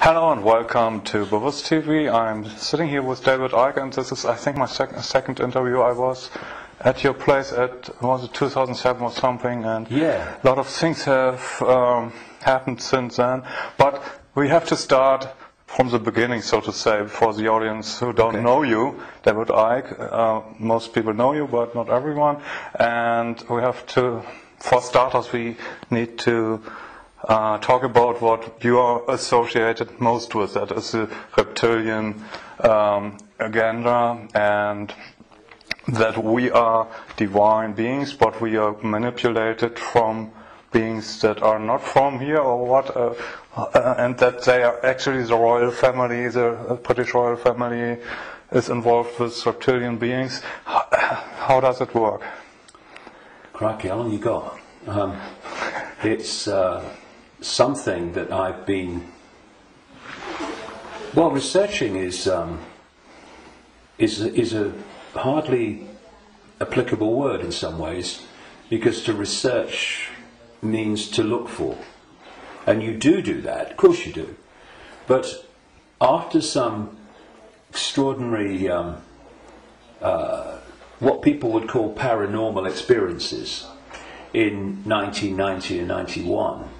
Hello and welcome to Bewusst TV. I'm sitting here with David Icke, and this is, I think, my second interview. I was at your place was it 2007 or something, and yeah, a lot of things have happened since then. But we have to start from the beginning, so to say, for the audience who don't know you, David Icke. Most people know you, but not everyone. And we have to, for starters, we need to talk about what you are associated most with. That is the reptilian agenda, and that we are divine beings, but we are manipulated from beings that are not from here, or what, and that they are actually the royal family, the British royal family is involved with reptilian beings. How does it work? Crikey, how long you got? It's something that I've been researching is a hardly applicable word in some ways, because to research means to look for, and you do that, of course you do, but after some extraordinary what people would call paranormal experiences in 1990 and 91,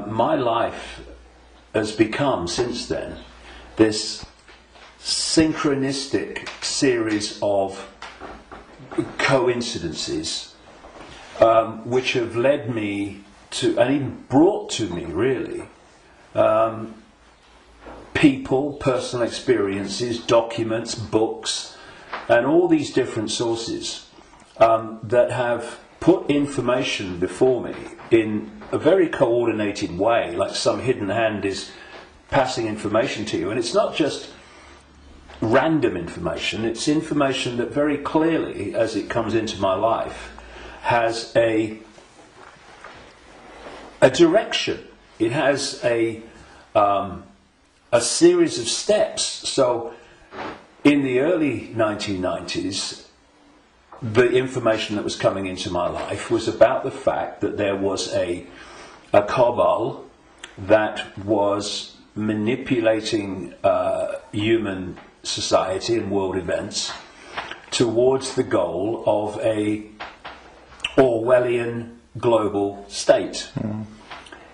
my life has become, since then, this synchronistic series of coincidences which have led me to, and even brought to me, really, people, personal experiences, documents, books, and all these different sources that have put information before me in a very coordinated way, like some hidden hand is passing information to you. And it's not just random information, it's information that very clearly, as it comes into my life, has a direction. It has a series of steps. So in the early 1990s, the information that was coming into my life was about the fact that there was a cabal that was manipulating human society and world events towards the goal of a Orwellian global state,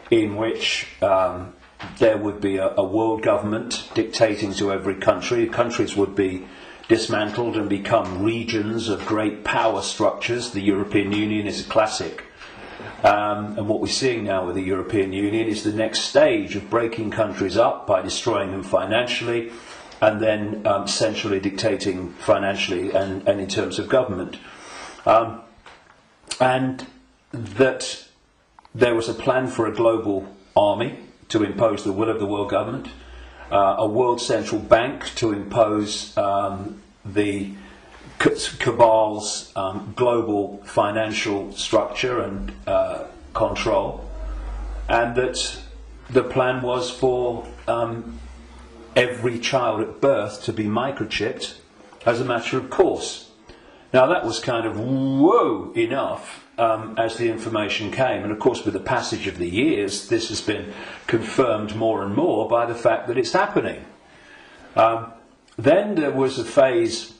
in which there would be a world government dictating to every country. Countries would be dismantled and become regions of great power structures. The European Union is a classic. And what we're seeing now with the European Union is the next stage of breaking countries up by destroying them financially, and then centrally dictating financially and in terms of government. And that there was a plan for a global army to impose the will of the world government, a world central bank to impose the cabal's global financial structure and control, and that the plan was for every child at birth to be microchipped as a matter of course. Now that was kind of whoa enough as the information came, and of course with the passage of the years this has been confirmed more and more by the fact that it's happening. Then there was a phase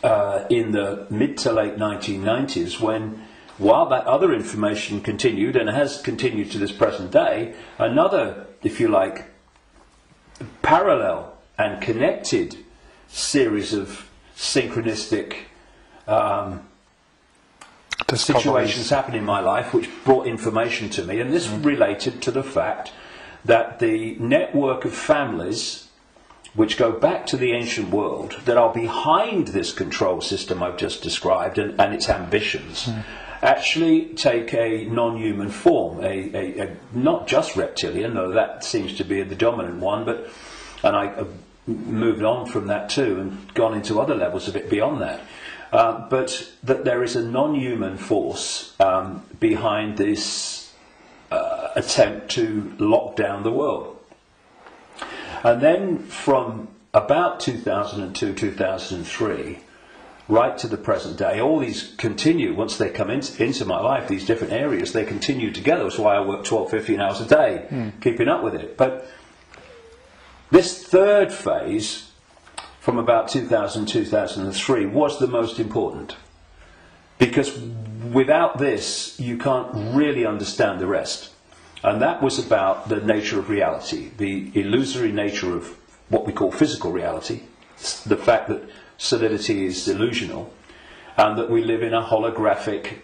in the mid to late 1990s when, while that other information continued, and has continued to this present day, another, if you like, parallel and connected series of synchronistic situations happened in my life which brought information to me, and this related to the fact that the network of families which go back to the ancient world that are behind this control system I've just described and its ambitions actually take a non-human form, a not just reptilian, though that seems to be the dominant one, but, and I have moved on from that too and gone into other levels of it beyond that, but that there is a non-human force behind this attempt to lock down the world. And then from about 2002, 2003, right to the present day. All these continue, once they come into my life, these different areas, they continue together. That's why I work 12, 15 hours a day, keeping up with it. But this third phase, from about 2000, 2003, was the most important. Because without this, you can't really understand the rest. And that was about the nature of reality, the illusory nature of what we call physical reality, the fact that solidity is delusional, and that we live in a holographic,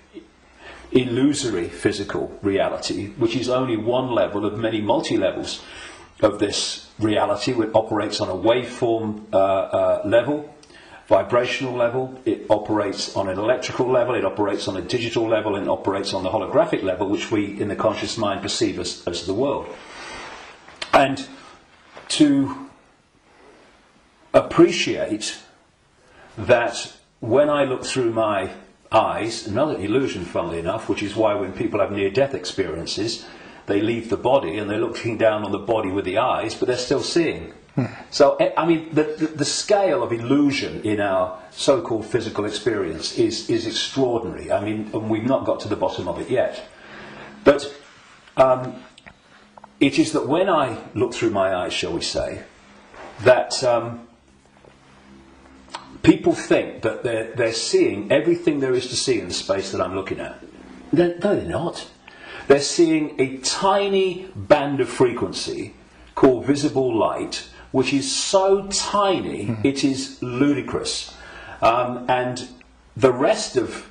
illusory physical reality, which is only one level of many multi-levels of this reality, which operates on a waveform level, vibrational level, it operates on an electrical level, it operates on a digital level, and it operates on the holographic level, which we in the conscious mind perceive as the world. And to appreciate that when I look through my eyes, another illusion funnily enough, which is why when people have near-death experiences, they leave the body and they're looking down on the body with the eyes, but they're still seeing. So, I mean, the scale of illusion in our so-called physical experience is extraordinary. I mean, and we've not got to the bottom of it yet. But it is that when I look through my eyes, shall we say, that people think that they're seeing everything there is to see in the space that I'm looking at. No, they're not. They're seeing a tiny band of frequency called visible light, which is so tiny it is ludicrous. And the rest of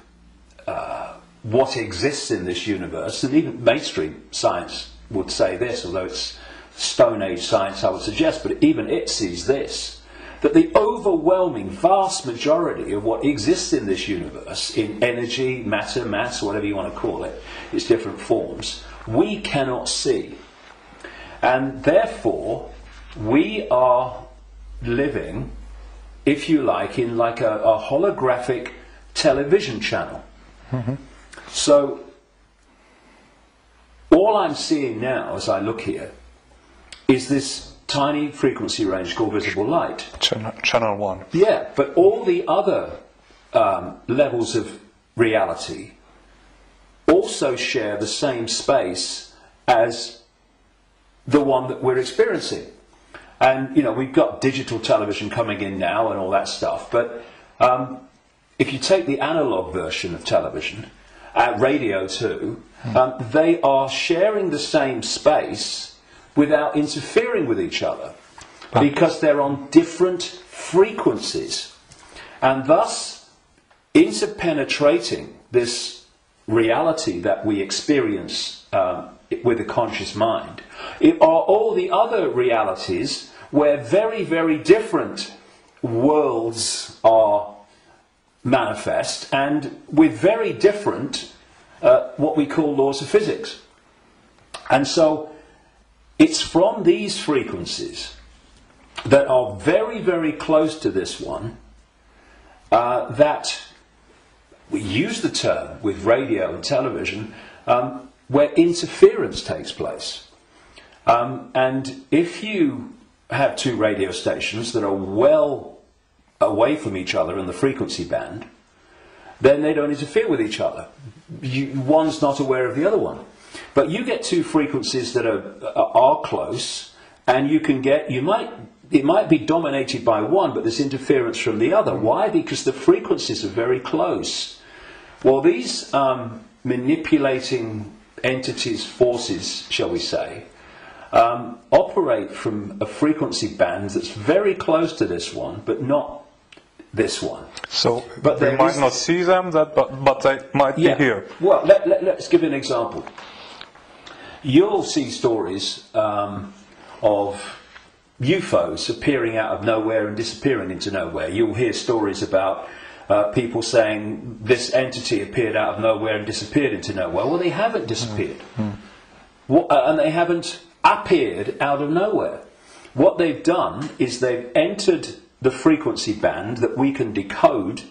what exists in this universe, and even mainstream science would say this, although it's Stone Age science I would suggest, but even it sees this, that the overwhelming vast majority of what exists in this universe, in energy, matter, mass, whatever you want to call it, its different forms, we cannot see. And therefore, we are living, if you like, in like a holographic television channel. So, all I'm seeing now as I look here is this tiny frequency range called visible light. Channel 1. Yeah, but all the other levels of reality also share the same space as the one that we're experiencing. And, you know, we've got digital television coming in now and all that stuff, but if you take the analog version of television, radio too, they are sharing the same space without interfering with each other, because they're on different frequencies. And thus, interpenetrating this reality that we experience with the conscious mind, it are all the other realities where very, very different worlds are manifest, and with very different what we call laws of physics. And so it's from these frequencies that are very, very close to this one that we use the term with radio and television where interference takes place. And if you have two radio stations that are well away from each other in the frequency band, then they don't interfere with each other. One's not aware of the other one. But you get two frequencies that are close, and you can get, it might be dominated by one, but there's interference from the other. Why? Because the frequencies are very close. Well, these manipulating entities, forces, shall we say, operate from a frequency band that's very close to this one, but not this one. So but we might not see them, but they might be here. Well, let's give an example. You'll see stories of UFOs appearing out of nowhere and disappearing into nowhere. You'll hear stories about people saying this entity appeared out of nowhere and disappeared into nowhere. Well, they haven't disappeared. And they haven't appeared out of nowhere. What they've done is they've entered the frequency band that we can decode,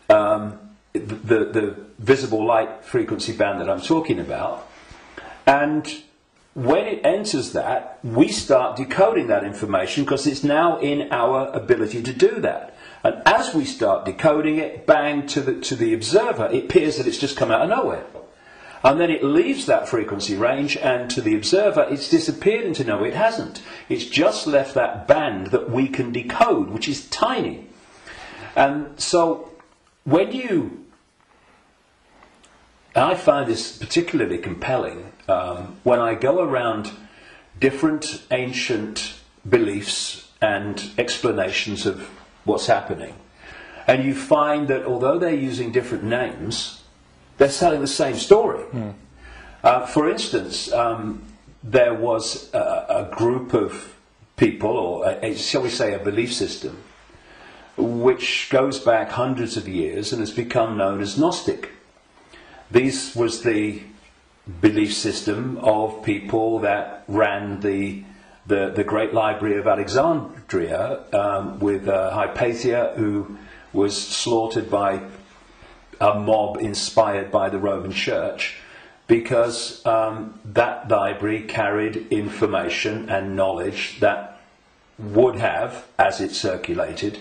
the visible light frequency band that I'm talking about, and when it enters that, we start decoding that information because it's now in our ability to do that. And as we start decoding it, bang, to the observer, it appears that it's just come out of nowhere. And then it leaves that frequency range, and to the observer, it's disappeared into nowhere. It hasn't. It's just left that band that we can decode, which is tiny. And so, when I find this particularly compelling when I go around different ancient beliefs and explanations of what's happening, and you find that although they're using different names, they're telling the same story. For instance, there was a group of people, or shall we say a belief system, which goes back hundreds of years and has become known as Gnostic. This was the belief system of people that ran the Great Library of Alexandria, with Hypatia, who was slaughtered by a mob inspired by the Roman Church, because that library carried information and knowledge that would have, as it circulated,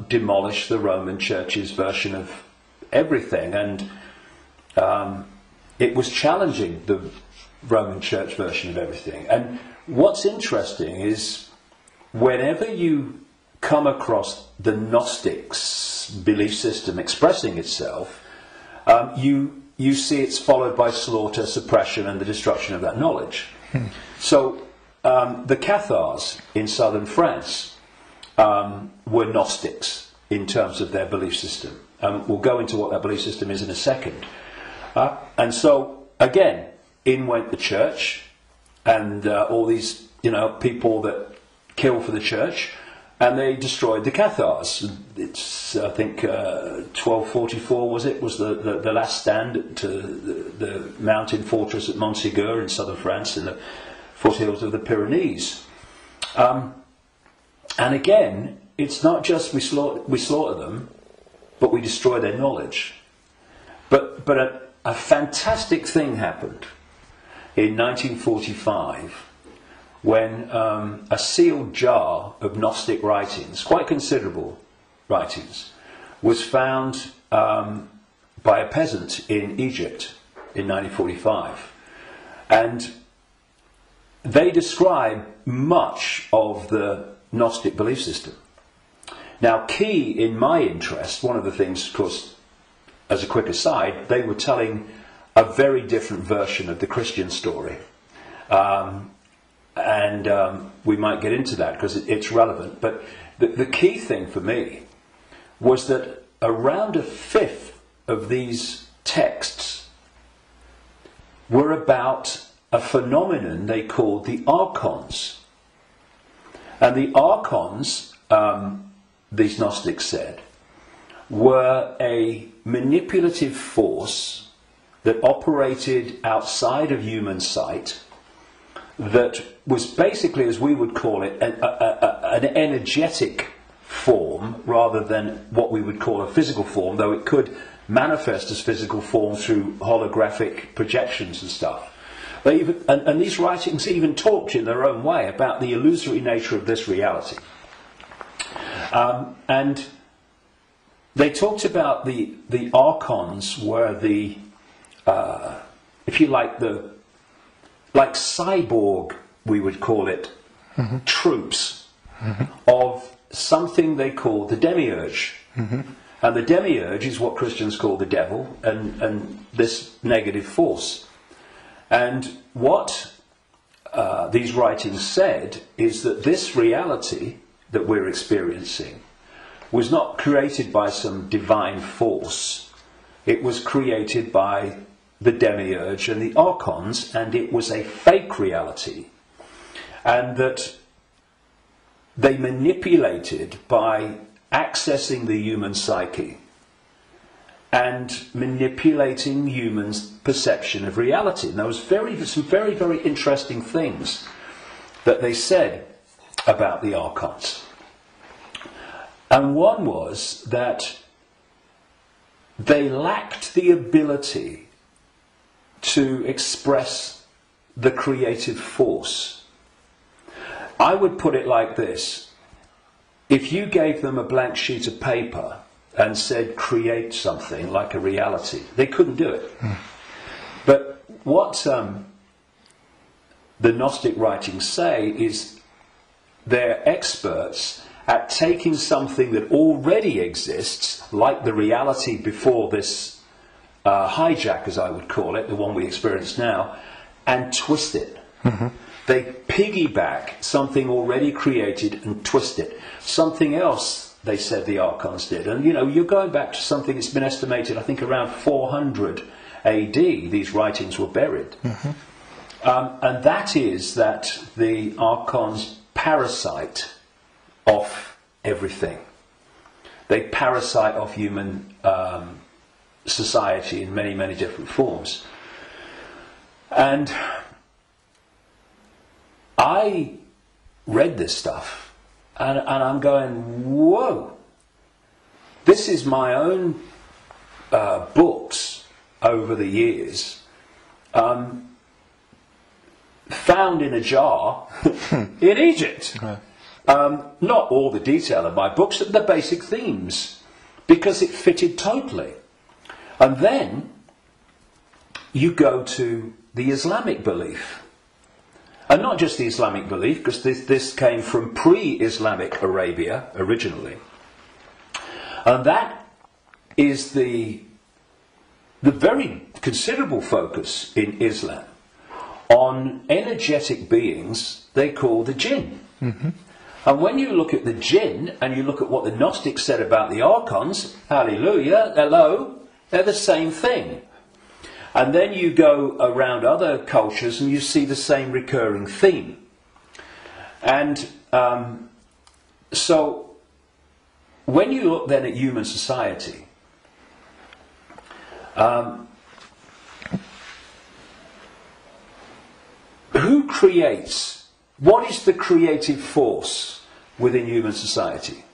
demolished the Roman Church's version of everything. And it was challenging the Roman Church version of everything. And what's interesting is whenever you come across the Gnostics' belief system expressing itself, you see it's followed by slaughter, suppression, and the destruction of that knowledge. So the Cathars in southern France were Gnostics in terms of their belief system. We'll go into what that belief system is in a second. And so, again, in went the church, and all these people that kill for the church, and they destroyed the Cathars. It's, I think, 1244 was the last stand to the mountain fortress at Montségur in southern France, in the foothills of the Pyrenees. And again, it's not just we slaughter them, but we destroy their knowledge. But a fantastic thing happened in 1945 when a sealed jar of Gnostic writings, quite considerable writings, was found by a peasant in Egypt in 1945. And they describe much of the Gnostic belief system. Now, key in my interest, one of the things, of course, as a quick aside, they were telling a very different version of the Christian story. And we might get into that because it's relevant. But the key thing for me was that around a fifth of these texts were about a phenomenon they called the archons. And the archons, these Gnostics said, were a manipulative force that operated outside of human sight, that was basically, as we would call it, an energetic form rather than what we would call a physical form, though it could manifest as physical form through holographic projections and stuff. And these writings even talked in their own way about the illusory nature of this reality. And they talked about the archons were the, if you like, like cyborg, we would call it, troops of something they called the demiurge. And the demiurge is what Christians call the devil, and this negative force. And what these writings said is that this reality that we're experiencing was not created by some divine force. It was created by the demiurge and the archons, and it was a fake reality. And that they manipulated by accessing the human psyche and manipulating humans' perception of reality. And there was some very, very interesting things that they said about the archons. And one was that they lacked the ability to express the creative force. I would put it like this. if you gave them a blank sheet of paper and said, create something like a reality, they couldn't do it. But what the Gnostic writings say is they're experts at taking something that already exists, like the reality before this hijack, as I would call it, the one we experience now, and twist it. They piggyback something already created and twist it. Something else, they said the Archons did. And you know, you're going back to something that's been estimated, I think, around 400 AD, these writings were buried. And that is that the Archons parasite off everything. They parasite off human society in many, many different forms. And I read this stuff and I'm going, whoa, this is my own books over the years, found in a jar in Egypt. Not all the detail of my books, but the basic themes, because it fitted totally. And then you go to the Islamic belief. And not just the Islamic belief, because this came from pre-Islamic Arabia originally. And that is the very considerable focus in Islam on energetic beings they call the jinn. And when you look at the jinn and you look at what the Gnostics said about the Archons, hallelujah, hello, they're the same thing. And then you go around other cultures and you see the same recurring theme. And so when you look then at human society, who creates? What is the creative force within human society?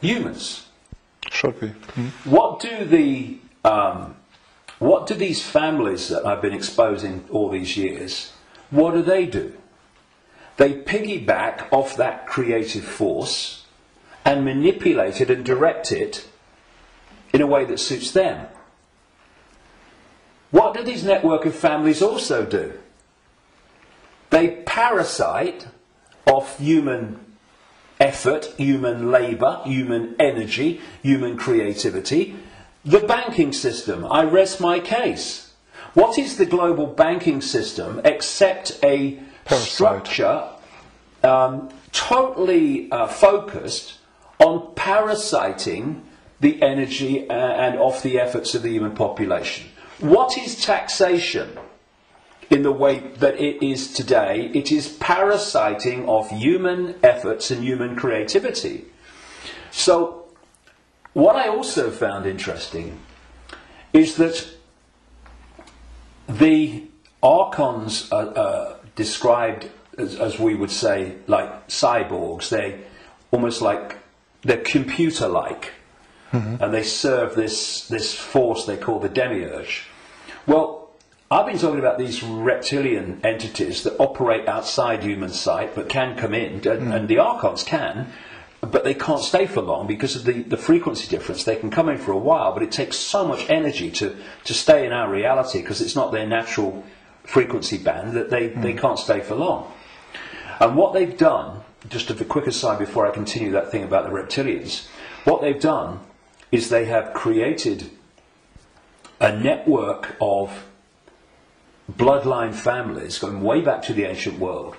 Humans. Should be. What do these families that I've been exposing all these years, what do? They piggyback off that creative force and manipulate it and direct it in a way that suits them. What do these network of families also do? They parasite off human effort, human labour, human energy, human creativity. The banking system, I rest my case. What is the global banking system except a structure totally focused on parasiting the energy and off the efforts of the human population? What is taxation in the way that it is today? It is parasiting of human efforts and human creativity. So what I also found interesting is that the Archons are described as we would say, like cyborgs. They almost like, they're computer-like. And they serve this force they call the demiurge. Well, I've been talking about these reptilian entities that operate outside human sight but can come in, and the Archons can, but they can't stay for long because of the frequency difference. They can come in for a while, but it takes so much energy to stay in our reality because it's not their natural frequency band that they can't stay for long. And what they've done, just a quick aside before I continue that thing about the reptilians, what they've done is they have created a network of bloodline families going way back to the ancient world,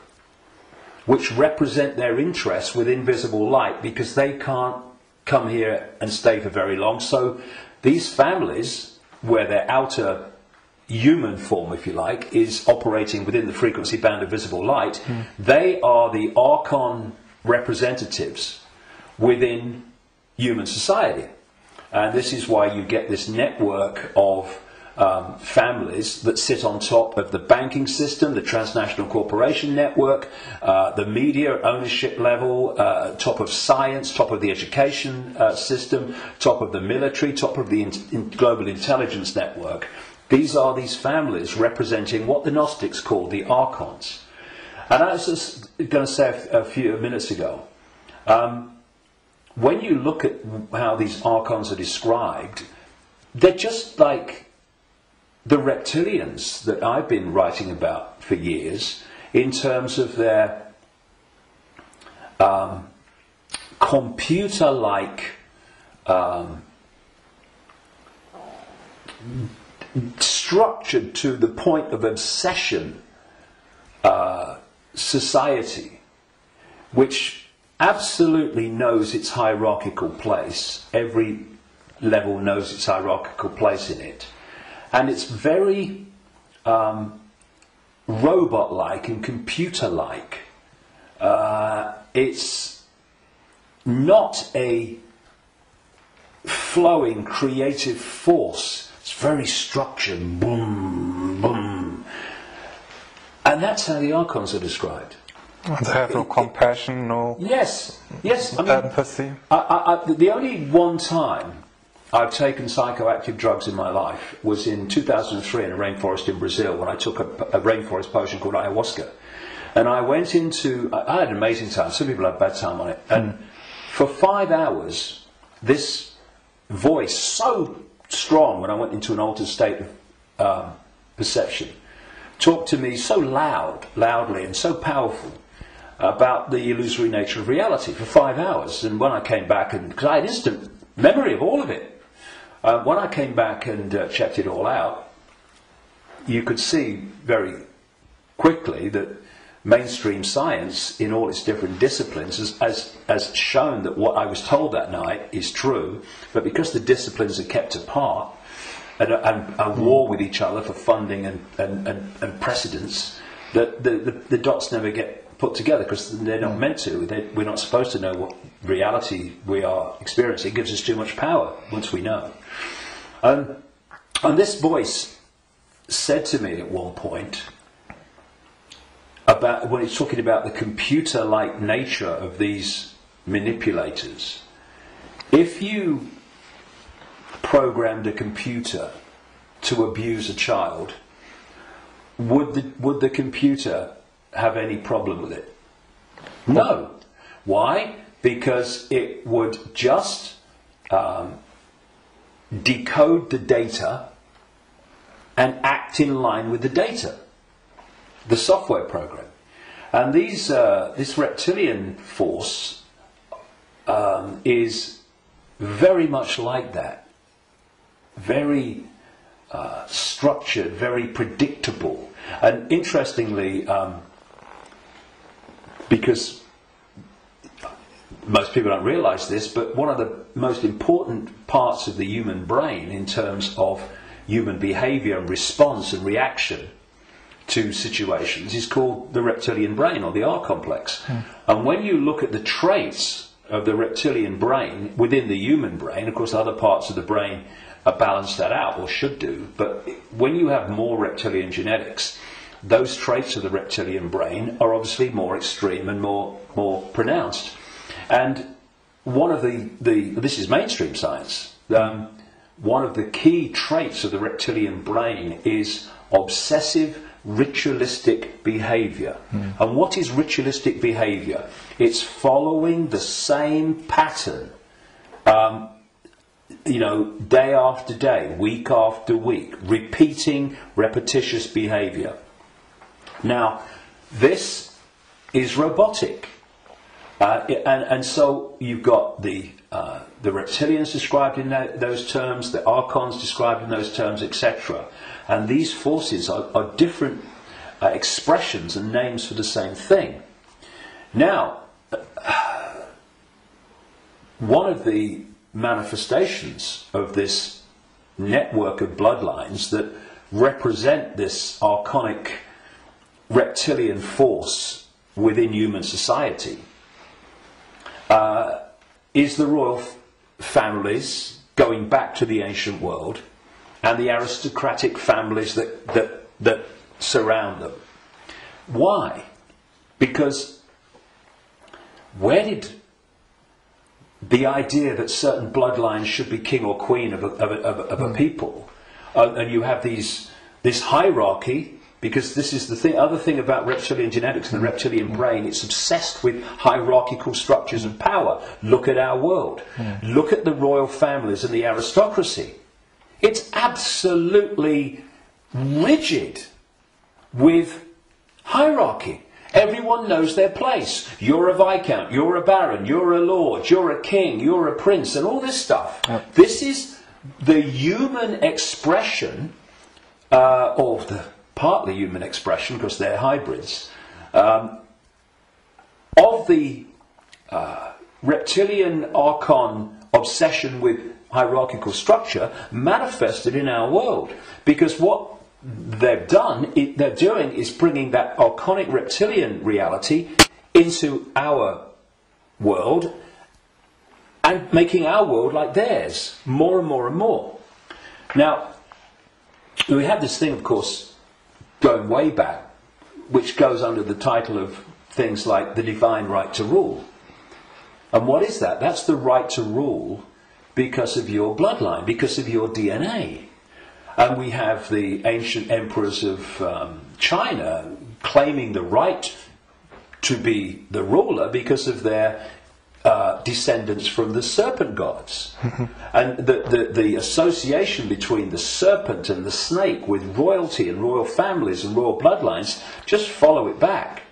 which represent their interests with invisible light because they can't come here and stay for very long. So these families, where their outer human form, if you like, is operating within the frequency band of visible light, they are the Archon representatives within human society. And this is why you get this network of families that sit on top of the banking system, the transnational corporation network, the media ownership level, top of science, top of the education system, top of the military, top of the global intelligence network. These are these families representing what the Gnostics call the Archons. And I was just going to say a few minutes ago, when you look at how these archons are described, they're just like the reptilians that I've been writing about for years, in terms of their computer-like structured to the point of obsession society, which absolutely knows its hierarchical place. Every level knows its hierarchical place in it. And it's very robot-like and computer-like. It's not a flowing creative force. It's very structured. Boom, boom. And that's how the archons are described. They have no compassion, no yes, I mean, empathy. The only one time I've taken psychoactive drugs in my life was in 2003 in a rainforest in Brazil, when I took a rainforest potion called ayahuasca. And I went into, I had an amazing time. Some people had bad time on it. And for 5 hours, this voice, so strong when I went into an altered state of perception, talked to me so loudly and so powerful about the illusory nature of reality for 5 hours. And when I came back, and because I had instant memory of all of it, when I came back and checked it all out, you could see very quickly that mainstream science, in all its different disciplines, has shown that what I was told that night is true, but because the disciplines are kept apart and are war with each other for funding and precedence, that the dots never get put together, because they're not meant to. We're not supposed to know what reality we are experiencing. It gives us too much power once we know. And this voice said to me at one point, about when he's talking about the computer-like nature of these manipulators, if you programmed a computer to abuse a child, would the computer have any problem with it? No. Why? Because it would just decode the data and act in line with the data, the software program. And this reptilian force is very much like that. Very structured, very predictable. And interestingly, because most people don't realise this, but one of the most important parts of the human brain in terms of human behaviour and response and reaction to situations is called the reptilian brain, or the R complex. And when you look at the traits of the reptilian brain within the human brain, of course other parts of the brain balance that out, or should do, but when you have more reptilian genetics, those traits of the reptilian brain are obviously more extreme and more pronounced. And one of this is mainstream science, one of the key traits of the reptilian brain is obsessive ritualistic behaviour. And what is ritualistic behaviour? It's following the same pattern, day after day, week after week, repeating repetitious behaviour. Now, this is robotic. And so you've got the reptilians described in those terms, the archons described in those terms, etc. And these forces are different expressions and names for the same thing. Now, one of the manifestations of this network of bloodlines that represent this archonic reptilian force within human society is the royal families going back to the ancient world, and the aristocratic families that surround them. Why? Because where did the idea that certain bloodlines should be king or queen of a people, and you have this hierarchy Because this is the other thing about reptilian genetics and the reptilian brain. It's obsessed with hierarchical structures of power. Look at our world. Look at the royal families and the aristocracy. It's absolutely rigid with hierarchy. Everyone knows their place. You're a viscount, you're a baron, you're a lord, you're a king, you're a prince, and all this stuff. This is the human expression, or the partly human expression, because they're hybrids, of the reptilian archon obsession with hierarchical structure manifested in our world. Because what they're doing is bringing that archonic reptilian reality into our world and making our world like theirs, more and more and more. Now, we have this thing, of course, going way back, which goes under the title of things like the divine right to rule. And what is that? That's the right to rule because of your bloodline, because of your DNA. And we have the ancient emperors of China claiming the right to be the ruler because of their descendants from the serpent gods. And the association between the serpent and the snake with royalty and royal families and royal bloodlines, just follow it back.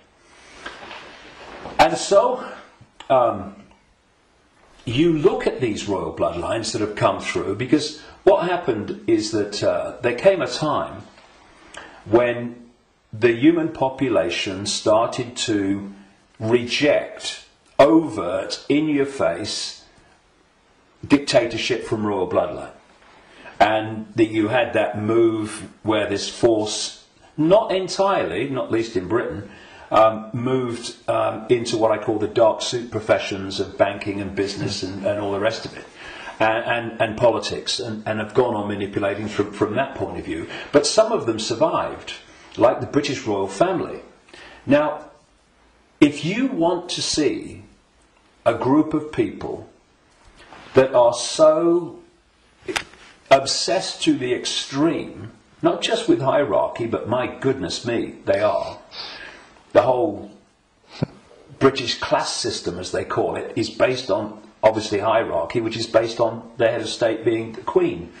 And so you look at these royal bloodlines that have come through, because what happened is that there came a time when the human population started to reject overt, in-your-face dictatorship from royal bloodline. And that you had that move where this force, not entirely, not least in Britain, moved into what I call the dark suit professions of banking and business and all the rest of it. And politics, and have gone on manipulating from that point of view. But some of them survived, like the British royal family. Now, if you want to see a group of people that are so obsessed to the extreme, not just with hierarchy, but my goodness me, they are. The whole British class system, as they call it, is based on, obviously, hierarchy, which is based on the head of state being the Queen.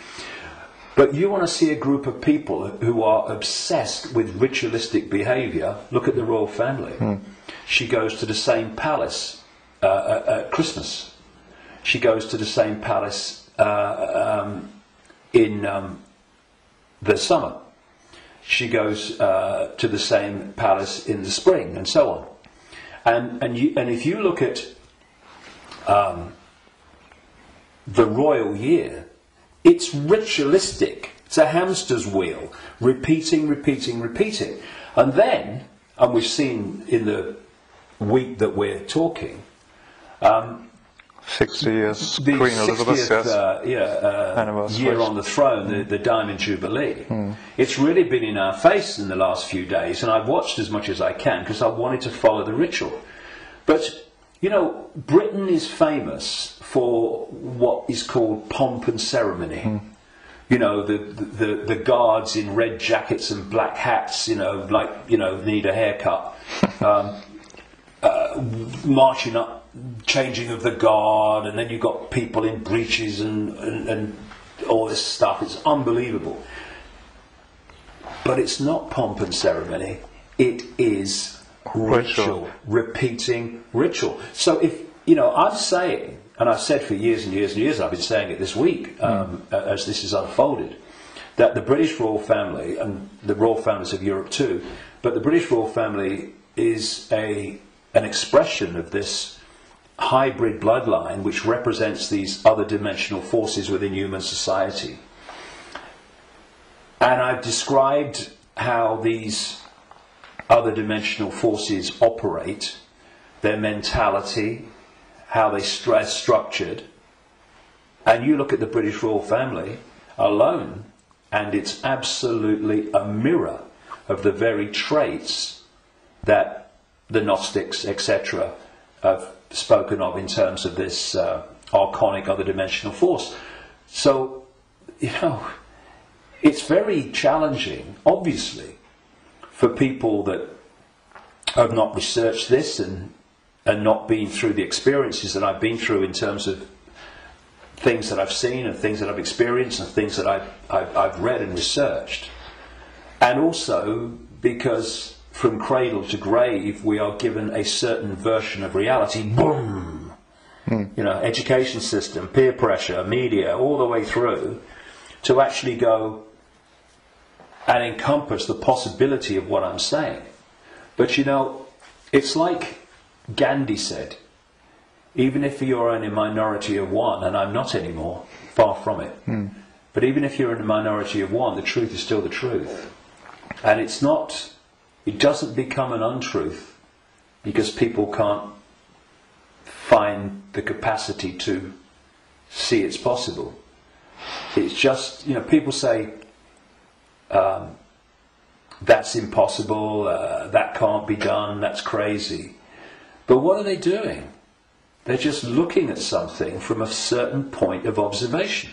But you want to see a group of people who are obsessed with ritualistic behaviour, look at the royal family. She goes to the same palace at Christmas. She goes to the same palace in the summer. She goes to the same palace in the spring, and so on. And if you look at the royal year, it's ritualistic. It's a hamster's wheel, repeating. And then, and we've seen in the week that we're talking, 60 years, the Queen Elizabeth, 60th year on the throne, the Diamond Jubilee. It's really been in our face in the last few days, and I've watched as much as I can because I wanted to follow the ritual. But, you know, Britain is famous for what is called pomp and ceremony. You know, the guards in red jackets and black hats, you know, like, you know, need a haircut. Marching up, changing of the guard, and then you've got people in breeches and all this stuff. It's unbelievable. But it's not pomp and ceremony. It is ritual. Repeating ritual. So if, you know, I'm saying, and I've said for years and years and years, I've been saying it this week as this has unfolded, that the British royal family, and the royal families of Europe too, but the British royal family is an expression of this hybrid bloodline which represents these other dimensional forces within human society. And I've described how these other dimensional forces operate, their mentality, how they structured. And you look at the British royal family alone, and it's absolutely a mirror of the very traits that the Gnostics, etc., have spoken of in terms of this archonic other dimensional force. So, you know, it's very challenging, obviously, for people that have not researched this and not been through the experiences that I've been through in terms of things that I've seen and things that I've experienced and things that I've read and researched. And also because from cradle to grave we are given a certain version of reality. Boom! You know, education system, peer pressure, media, all the way through, to actually go and encompass the possibility of what I'm saying. But you know, it's like Gandhi said, even if you're in a minority of one, and I'm not anymore, far from it, but even if you're in a minority of one, the truth is still the truth. And it doesn't become an untruth because people can't find the capacity to see it's possible. It's just, you know, people say, that's impossible, that can't be done, that's crazy. But what are they doing? They're just looking at something from a certain point of observation.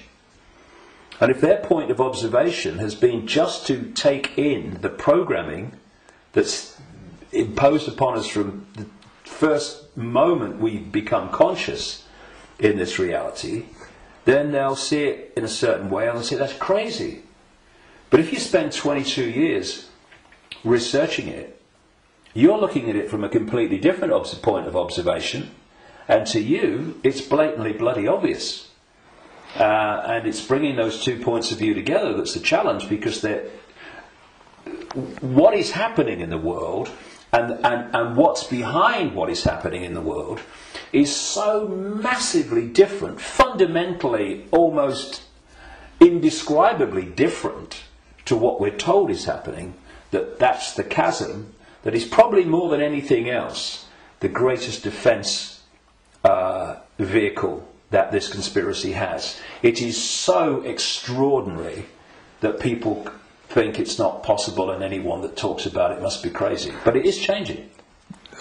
And if their point of observation has been just to take in the programming that's imposed upon us from the first moment we become conscious in this reality, then they'll see it in a certain way and they'll say, that's crazy. But if you spend 22 years researching it, you're looking at it from a completely different point of observation, and to you it's blatantly bloody obvious. And it's bringing those two points of view together that's the challenge, because what is happening in the world and what's behind what is happening in the world is so massively different, fundamentally almost indescribably different to what we're told is happening, that's the chasm that is probably more than anything else the greatest defence vehicle that this conspiracy has. It is so extraordinary that people think it's not possible, and anyone that talks about it must be crazy. But it is changing.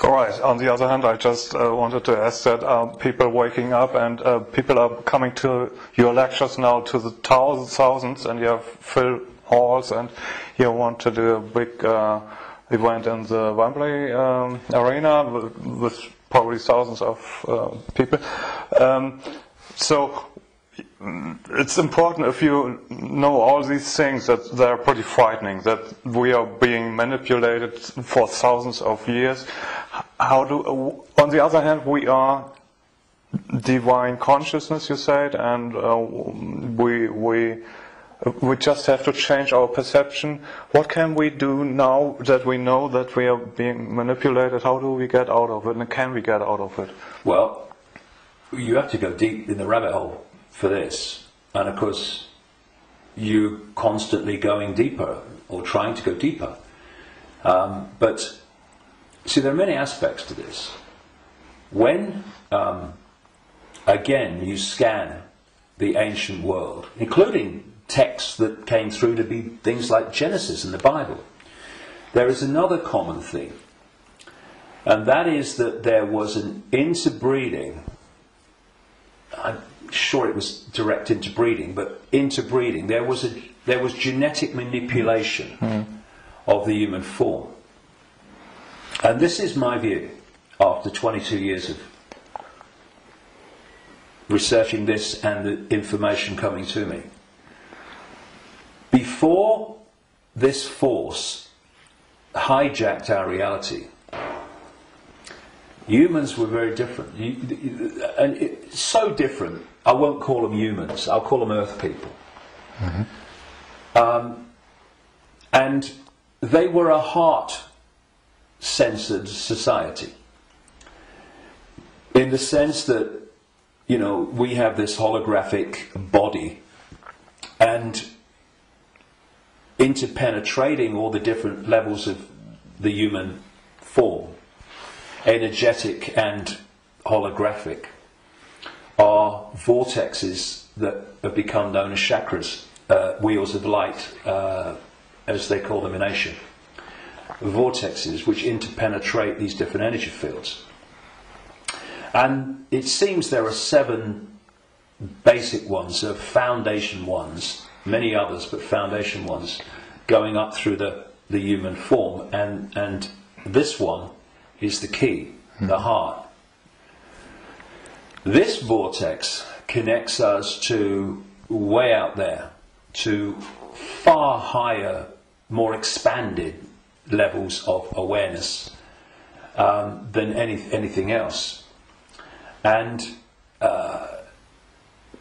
All right. On the other hand, I just wanted to ask that people waking up and people are coming to your lectures now to the thousands, and you have full halls, and you want to do a big event in the Wembley arena with probably thousands of people. So it's important, if you know all these things, that they're pretty frightening, that we are being manipulated for thousands of years. On the other hand, we are divine consciousness, you said, and we just have to change our perception. What can we do now that we know that we are being manipulated? How do we get out of it, and can we get out of it? Well, you have to go deep in the rabbit hole for this, and of course you're constantly going deeper or trying to go deeper, but see, there are many aspects to this. When again you scan the ancient world, including texts that came through to be things like Genesis and the Bible, there is another common thing, and that is that there was an interbreeding. I'm sure it was direct interbreeding, but interbreeding. There was genetic manipulation of the human form. And this is my view, after 22 years of researching this and the information coming to me. Before this force hijacked our reality, humans were very different, and it's so different. I won't call them humans, I'll call them earth people. And they were a heart-censored society, in the sense that, you know, we have this holographic body, and interpenetrating all the different levels of the human form, energetic and holographic, are vortexes that have become known as chakras, wheels of light, as they call them in Asia. Vortexes which interpenetrate these different energy fields. And it seems there are 7 basic ones, foundation ones, many others, but foundation ones, going up through the the human form, and this one is the key, the heart. This vortex connects us to way out there, to far higher, more expanded levels of awareness than anything else. And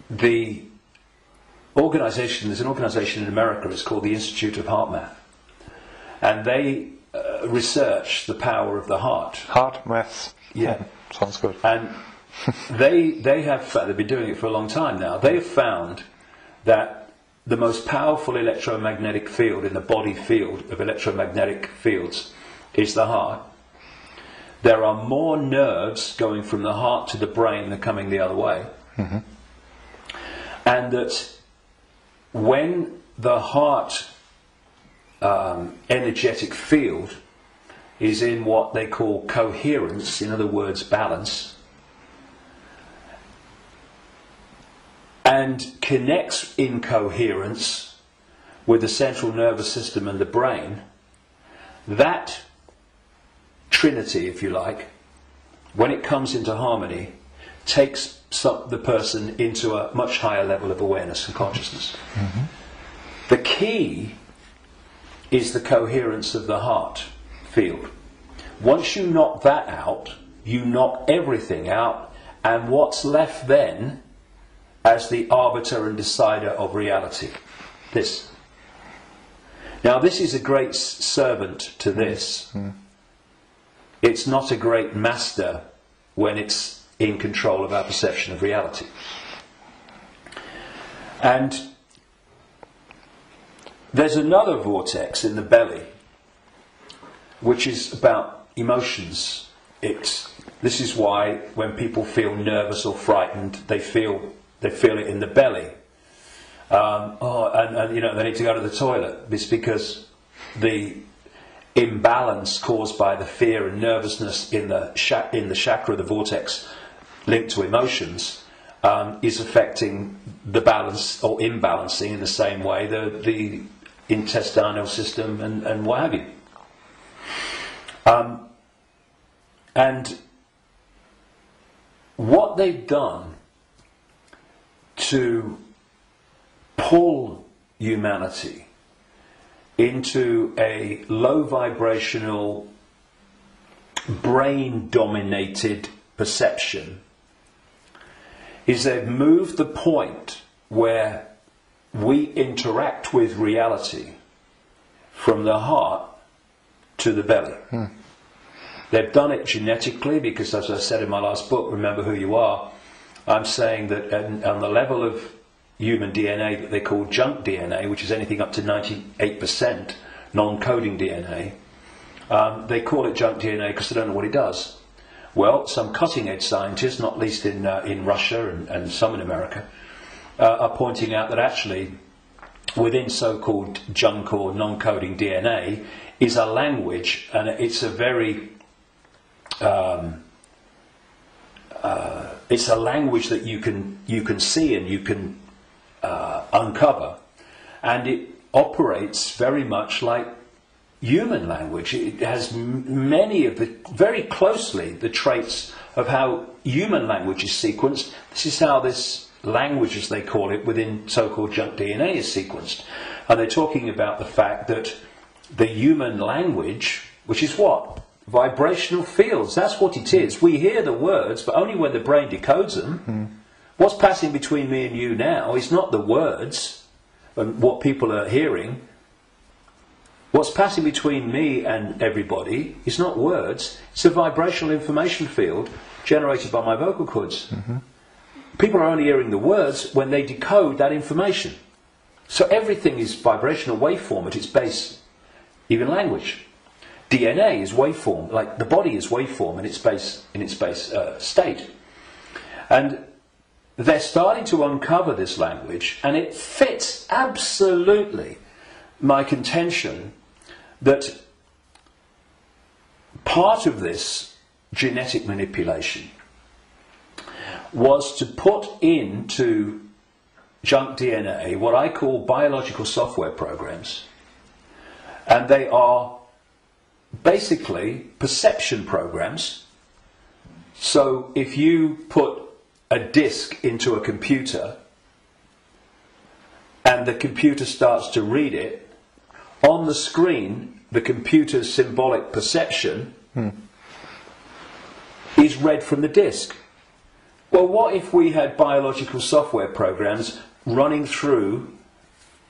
the organization, there's an organization in America, it's called the Institute of Heart Math, and they research the power of the heart. Heart math. Yeah. Sounds good. And they have found, they've been doing it for a long time now, they have found that the most powerful electromagnetic field in the body field of electromagnetic fields is the heart. There are more nerves going from the heart to the brain than coming the other way. Mm-hmm. And that when the heart energetic field is in what they call coherence, in other words, balance, and connects in coherence with the central nervous system and the brain, that trinity, if you like, when it comes into harmony, takes the person into a much higher level of awareness and consciousness. Mm-hmm. The key is the coherence of the heart field. Once you knock that out, you knock everything out, and what's left then as the arbiter and decider of reality? This. Now, this is a great servant to this. Mm. It's not a great master when it's in control of our perception of reality. And there's another vortex in the belly, which is about emotions. This is why when people feel nervous or frightened, they feel it in the belly. And you know, they need to go to the toilet. It's because the imbalance caused by the fear and nervousness in the chakra, the vortex linked to emotions, is affecting the balance or imbalancing in the same way the intestinal system and what have you. And what they've done to pull humanity into a low vibrational, brain dominated perception is they've moved the point where we interact with reality from the heart to the belly. Hmm. They've done it genetically because, as I said in my last book, Remember Who You Are, I'm saying that on the level of human DNA that they call junk DNA, which is anything up to 98% non-coding DNA, they call it junk DNA because they don't know what it does. Well, some cutting-edge scientists, not least in Russia and some in America, are pointing out that actually within so-called junk or non-coding DNA is a language, and it's a very it's a language that you can see and you can uncover, and it operates very much like human language. It has many of very closely the traits of how human language is sequenced. This is how this language, as they call it, within so-called junk DNA is sequenced. And they're talking about the fact that the human language, which is what? Vibrational fields, that's what it is. We hear the words, but only when the brain decodes them. Mm. What's passing between me and you now is not the words and what people are hearing. What's passing between me and everybody is not words, it's a vibrational information field generated by my vocal cords. Mm-hmm. People are only hearing the words when they decode that information. So everything is vibrational waveform at its base, even language. DNA is waveform, like the body is waveform in its base state. And they're starting to uncover this language, and it fits absolutely my contention that part of this genetic manipulation was to put into junk DNA what I call biological software programs And they are basically perception programs. So if you put a disk into a computer and the computer starts to read it, on the screen the computer's symbolic perception is read from the disk. Well, what if we had biological software programs running through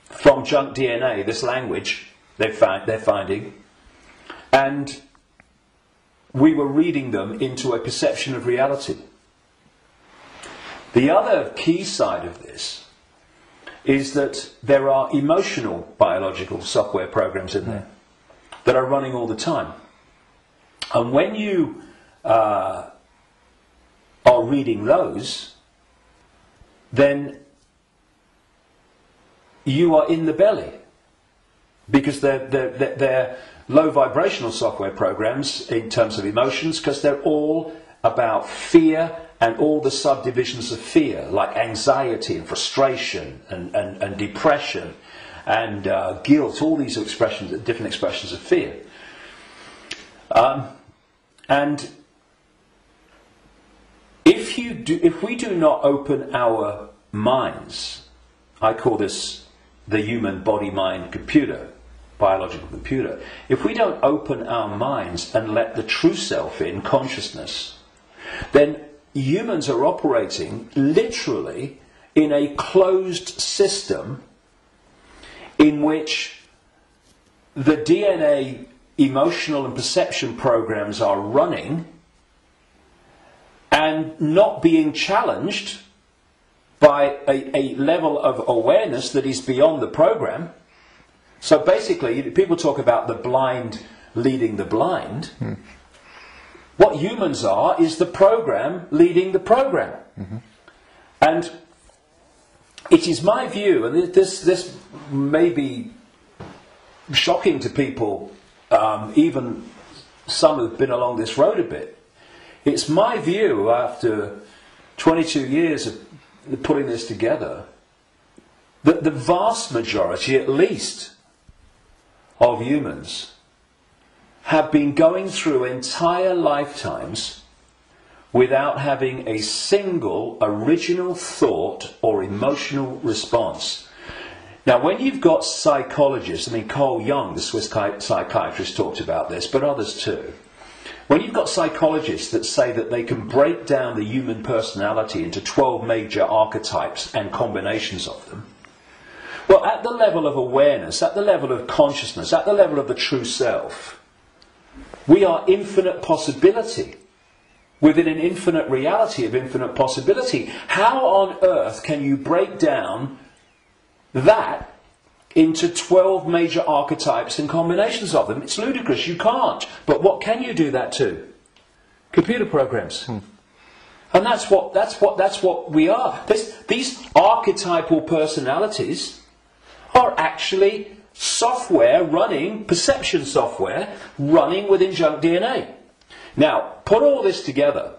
from junk DNA, this language they're finding, and we were reading them into a perception of reality? The other key side of this is that there are emotional biological software programs in there that are running all the time. And when you are reading those, then you are in the belly, because they're low vibrational software programs in terms of emotions, because they're all about fear and all the subdivisions of fear, like anxiety and frustration and depression and guilt, all these expressions, different expressions of fear. And if we do not open our minds, I call this the human body-mind computer, biological computer. If we don't open our minds and let the true self in, consciousness, then humans are operating literally in a closed system in which the DNA emotional and perception programs are running and not being challenged by a level of awareness that is beyond the program. So basically, people talk about the blind leading the blind. What humans are is the program leading the program. And it is my view, and this may be shocking to people, even some who've been along this road a bit. It's my view, after 22 years of putting this together, that the vast majority, at least, of humans have been going through entire lifetimes without having a single original thought or emotional response. Now, when you've got psychologists, I mean, Carl Jung, the Swiss psychiatrist, talked about this, but others too. When you've got psychologists that say that they can break down the human personality into 12 major archetypes and combinations of them, well, at the level of awareness, at the level of consciousness, at the level of the true self, we are infinite possibility within an infinite reality of infinite possibility. How on earth can you break down that into 12 major archetypes and combinations of them? It's ludicrous. You can't. But what can you do that to? Computer programs. And that's what we are. These archetypal personalities are actually software running, perception software running within junk DNA. Now, put all this together,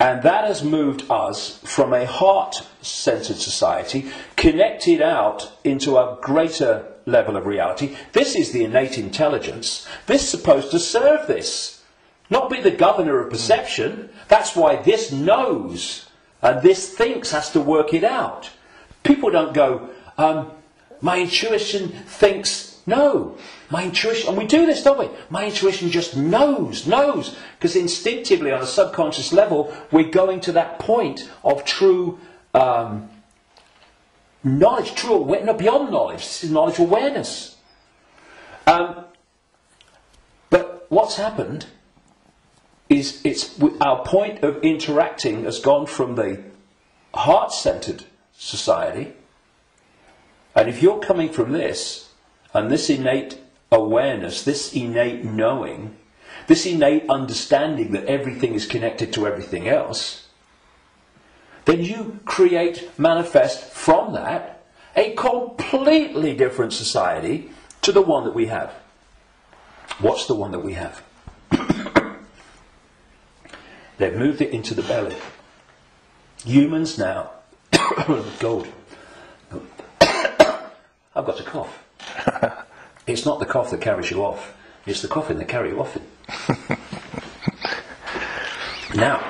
and that has moved us from a heart-centered society, connected out into a greater level of reality. This is the innate intelligence. This is supposed to serve this, not be the governor of perception. That's why this knows, and this thinks has to work it out. People don't go, my intuition thinks, no. My intuition, and we do this, don't we? My intuition just knows. Because instinctively, on a subconscious level, we're going to that point of true knowledge, beyond knowledge. This is knowledge awareness. But what's happened is our point of interacting has gone from the heart-centered society, and if you're coming from this, and this innate awareness, this innate knowing, this innate understanding that everything is connected to everything else, then you manifest from that a completely different society to the one that we have. What's the one that we have? They've moved it into the belly. Humans now, gold. I've got a cough. it's not the cough that carries you off, it's the coffin that carry you off it. Now,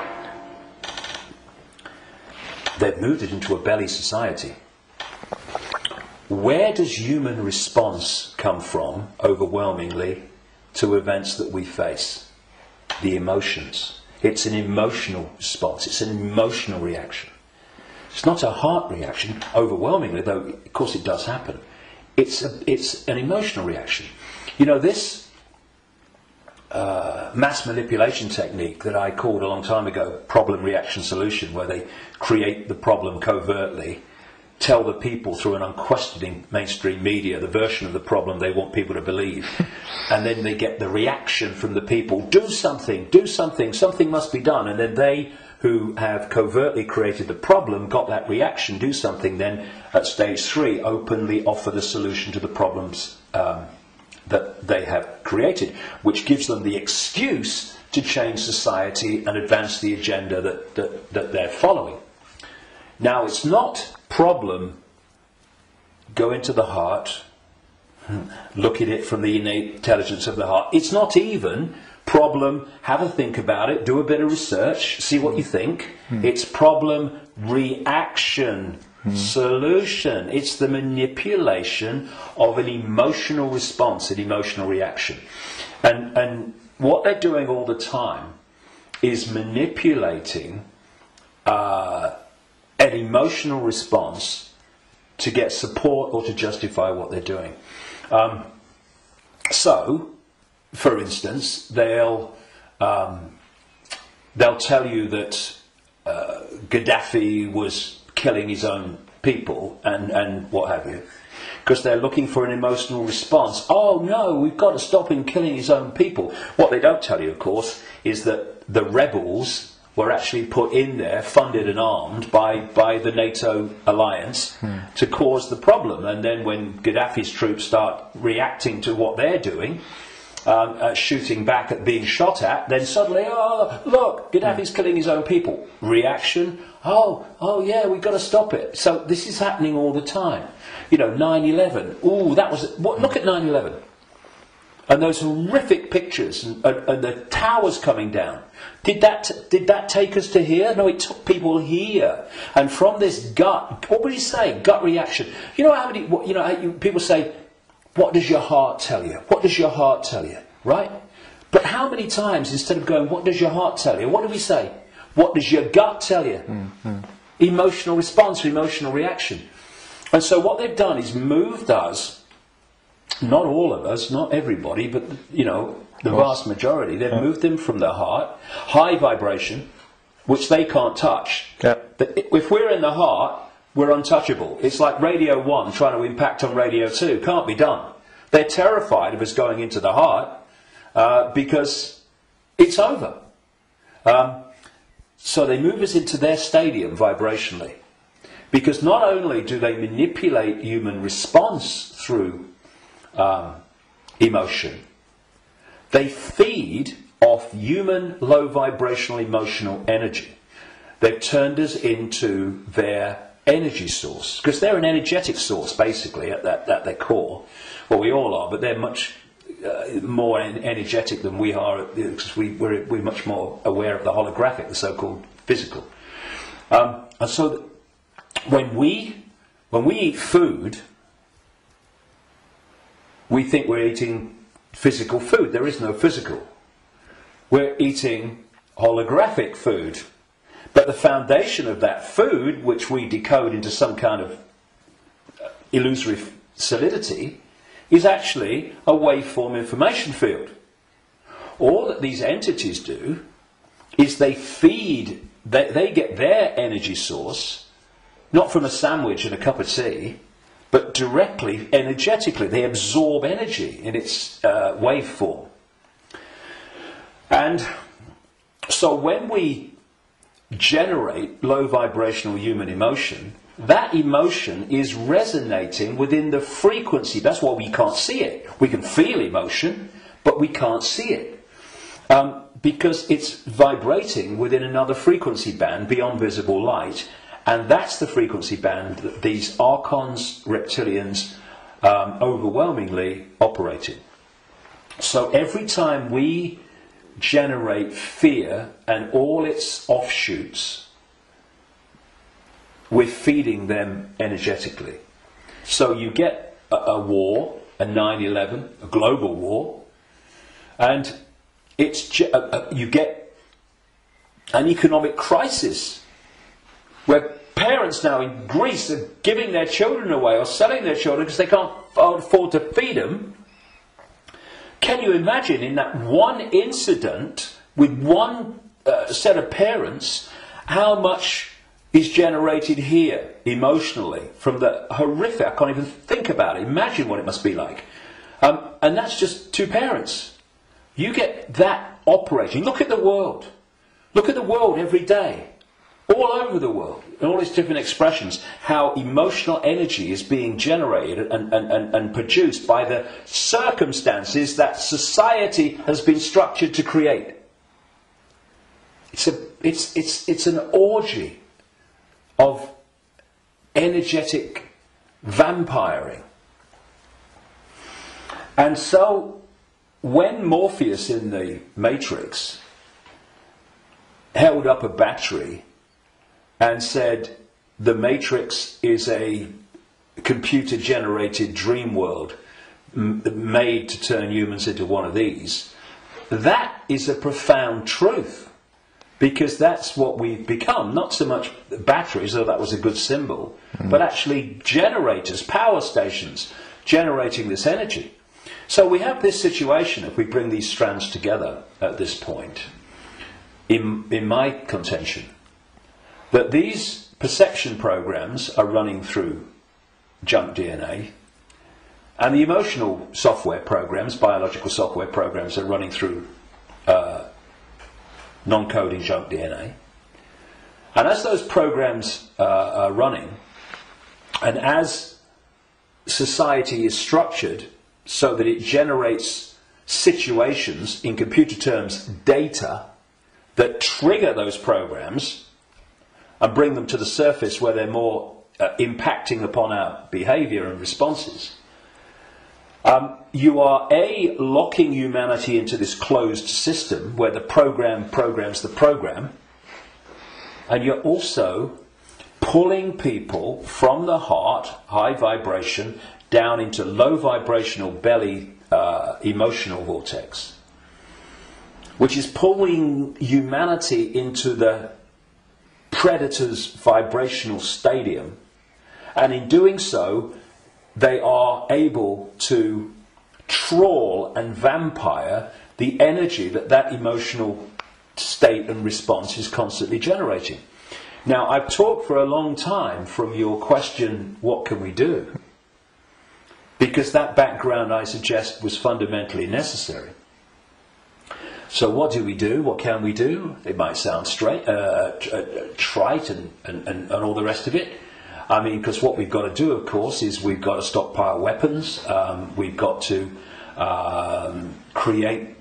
they've moved it into a belly society. Where does human response come from, overwhelmingly, to events that we face? The emotions. It's an emotional response. It's an emotional reaction. It's not a heart reaction, overwhelmingly, though of course it does happen. It's an emotional reaction. You know, this mass manipulation technique that I called a long time ago problem, reaction, solution, where they create the problem covertly, tell the people through an unquestioning mainstream media the version of the problem they want people to believe, and then they get the reaction from the people, do something, something must be done, and then they who have covertly created the problem got that reaction, do something, then at stage 3 openly offer the solution to the problems that they have created, which gives them the excuse to change society and advance the agenda that they're following. Now, it's not problem, go into the heart, look at it from the innate intelligence of the heart. It's not even problem, have a think about it, do a bit of research, see what you think. It's problem, reaction, solution. It's the manipulation of an emotional response, an emotional reaction. And what they're doing all the time is manipulating an emotional response to get support or to justify what they're doing. So, for instance, they'll tell you that Gaddafi was killing his own people and what have you, because they're looking for an emotional response. Oh no, we've got to stop him killing his own people. What they don't tell you, of course, is that the rebels were actually put in there, funded and armed by the NATO alliance to cause the problem. And then when Gaddafi's troops start reacting to what they're doing, shooting back at being shot at, then suddenly, oh, look, Gaddafi's killing his own people. Reaction, oh yeah, we've got to stop it. So this is happening all the time. You know, 9/11, ooh, that was, look at 9/11. And those horrific pictures and the towers coming down. Did that take us to here? No, it took people here. And from this gut, what would you say? Gut reaction. You know how many? People say, "What does your heart tell you? What does your heart tell you?" Right? But how many times, instead of going, "What does your heart tell you?" what do we say? What does your gut tell you? Emotional response, emotional reaction. And so what they've done is moved us. Not all of us, not everybody, but the vast majority. They've moved them from the heart, high vibration, which they can't touch. Yeah. If we're in the heart, we're untouchable. It's like Radio 1 trying to impact on Radio 2. Can't be done. They're terrified of us going into the heart because it's over. So they move us into their stadium vibrationally. Because not only do they manipulate human response through emotion, they feed off human low vibrational emotional energy. They've turned us into their energy source, because they're an energetic source basically at their core. Well, we all are, but they're much more energetic than we are, because we're much more aware of the holographic, the so-called physical. And so when we eat food, we think we're eating physical food. There is no physical. We're eating holographic food. But the foundation of that food, which we decode into some kind of illusory solidity, is actually a waveform information field. All that these entities do is they feed, they get their energy source, not from a sandwich and a cup of tea, but directly, energetically. They absorb energy in its waveform. And so when we generate low vibrational human emotion, that emotion is resonating within the frequency. That's why we can't see it. We can feel emotion, but we can't see it. Because it's vibrating within another frequency band beyond visible light. And that's the frequency band that these archons, reptilians, overwhelmingly operating. So every time we generate fear and all its offshoots, we're feeding them energetically. So you get a war, a 9/11, a global war, and you get an economic crisis where parents now in Greece are giving their children away or selling their children because they can't afford to feed them. Can you imagine in that one incident with one set of parents how much is generated here emotionally from the horrific? I can't even think about it. Imagine what it must be like. And that's just two parents. You get that operating. Look at the world. Look at the world every day. All over the world, in all its different expressions, how emotional energy is being generated and produced by the circumstances that society has been structured to create. It's an orgy of energetic vampiring. And so, when Morpheus in the Matrix held up a battery and said, the Matrix is a computer-generated dream world made to turn humans into one of these, that is a profound truth. Because that's what we've become. Not so much batteries, though that was a good symbol, but actually generators, power stations, generating this energy. So we have this situation, if we bring these strands together at this point, in my contention, that these perception programs are running through junk DNA, and the emotional software programs, biological software programs, are running through non-coding junk DNA. And as those programs are running, and as society is structured so that it generates situations, in computer terms, data, that trigger those programs and bring them to the surface where they're more impacting upon our behaviour and responses, you are locking humanity into this closed system where the program programs the program, and you're also pulling people from the heart, high vibration, down into low vibrational belly emotional vortex, which is pulling humanity into the predator's vibrational stadium, and in doing so they are able to trawl and vampire the energy that emotional state and response is constantly generating. Now, I've talked for a long time from your question, what can we do? Because that background, I suggest, was fundamentally necessary. So what do we do? What can we do? It might sound trite and all the rest of it. I mean, because what we've got to do, of course, is we've got to stockpile weapons. We've got to create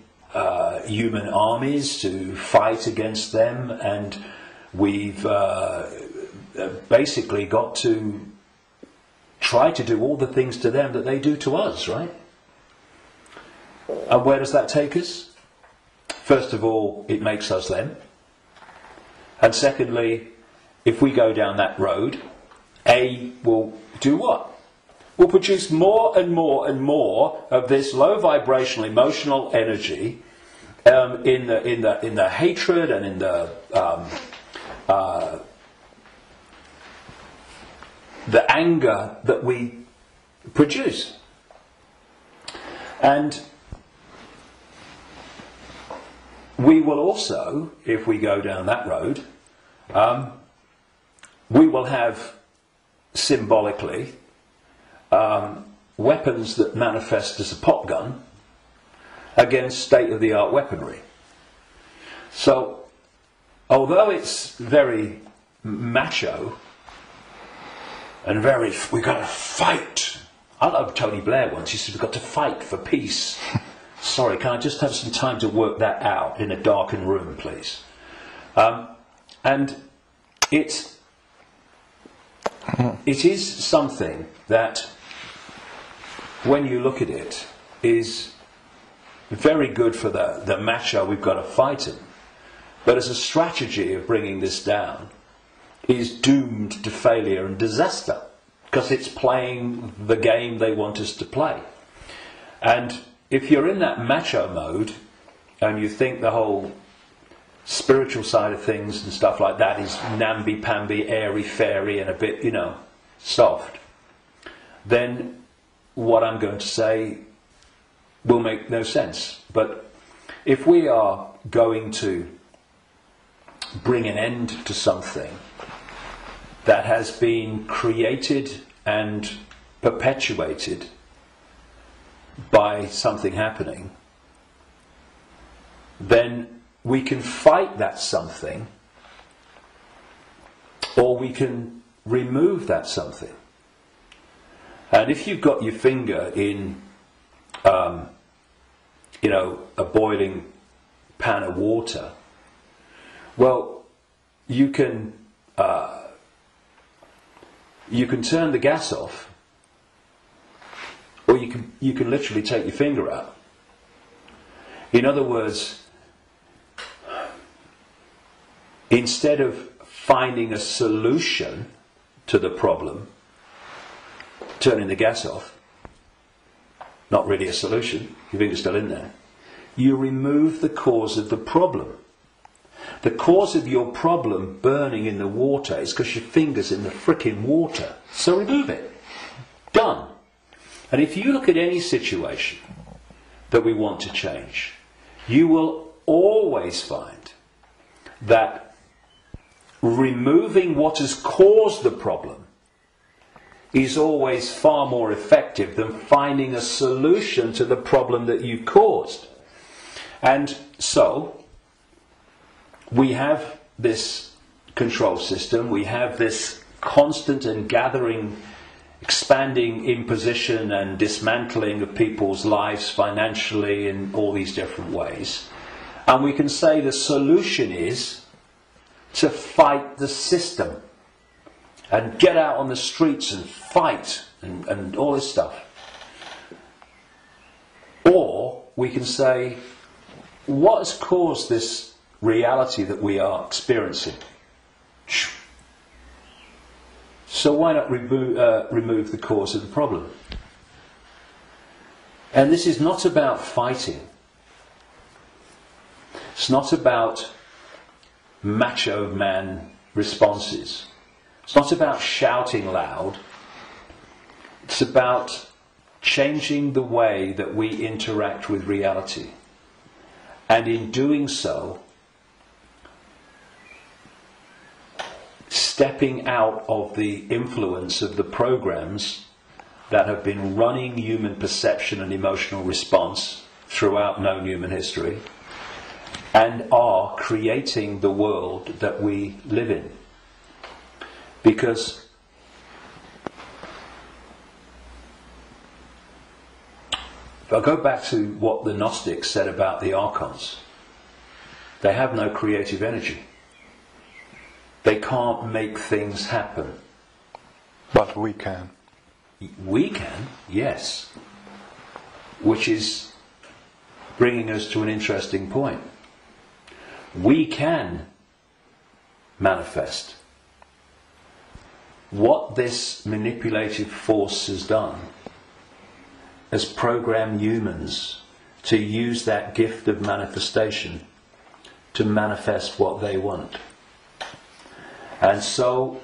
human armies to fight against them, and we've basically got to try to do all the things to them that they do to us, right? And where does that take us? First of all, it makes us them. And secondly, if we go down that road, will do what? Will produce more and more and more of this low vibrational emotional energy in the hatred and in the anger that we produce. And we will also, if we go down that road, we will have symbolically weapons that manifest as a pop gun against state-of-the-art weaponry. So, although it's very macho and very, we've got to fight. I love Tony Blair once. He said, we've got to fight for peace. Sorry, can I just have some time to work that out in a darkened room, please? And it is something that when you look at it, is very good for the macho we've got to fight him. But as a strategy of bringing this down, is doomed to failure and disaster, because it's playing the game they want us to play. And if you're in that macho mode, and you think the whole spiritual side of things and stuff like that is namby-pamby, airy-fairy and a bit, soft, then what I'm going to say will make no sense. But if we are going to bring an end to something that has been created and perpetuated by something happening, then we can fight that something, or we can remove that something. And if you've got your finger in, a boiling pan of water, well, you can turn the gas off, or you can literally take your finger out. In other words, instead of finding a solution to the problem, turning the gas off, not really a solution, your finger's still in there, you remove the cause of the problem. The cause of your problem burning in the water is because your finger's in the frickin' water. So remove it. Done. And if you look at any situation that we want to change, you will always find that removing what has caused the problem is always far more effective than finding a solution to the problem that you've caused. And so, we have this control system, we have this constant and gathering, expanding imposition and dismantling of people's lives financially in all these different ways. And we can say the solution is to fight the system and get out on the streets and fight and all this stuff. Or we can say, what has caused this reality that we are experiencing? So why not remove the cause of the problem? And this is not about fighting. It's not about macho man responses. It's not about shouting loud. It's about changing the way that we interact with reality. And in doing so, stepping out of the influence of the programs that have been running human perception and emotional response throughout known human history, and are creating the world that we live in. Because if I go back to what the Gnostics said about the archons, they have no creative energy. They can't make things happen. But we can. We can, yes. Which is bringing us to an interesting point. We can manifest. What this manipulative force has done has programmed humans to use that gift of manifestation to manifest what they want. And so,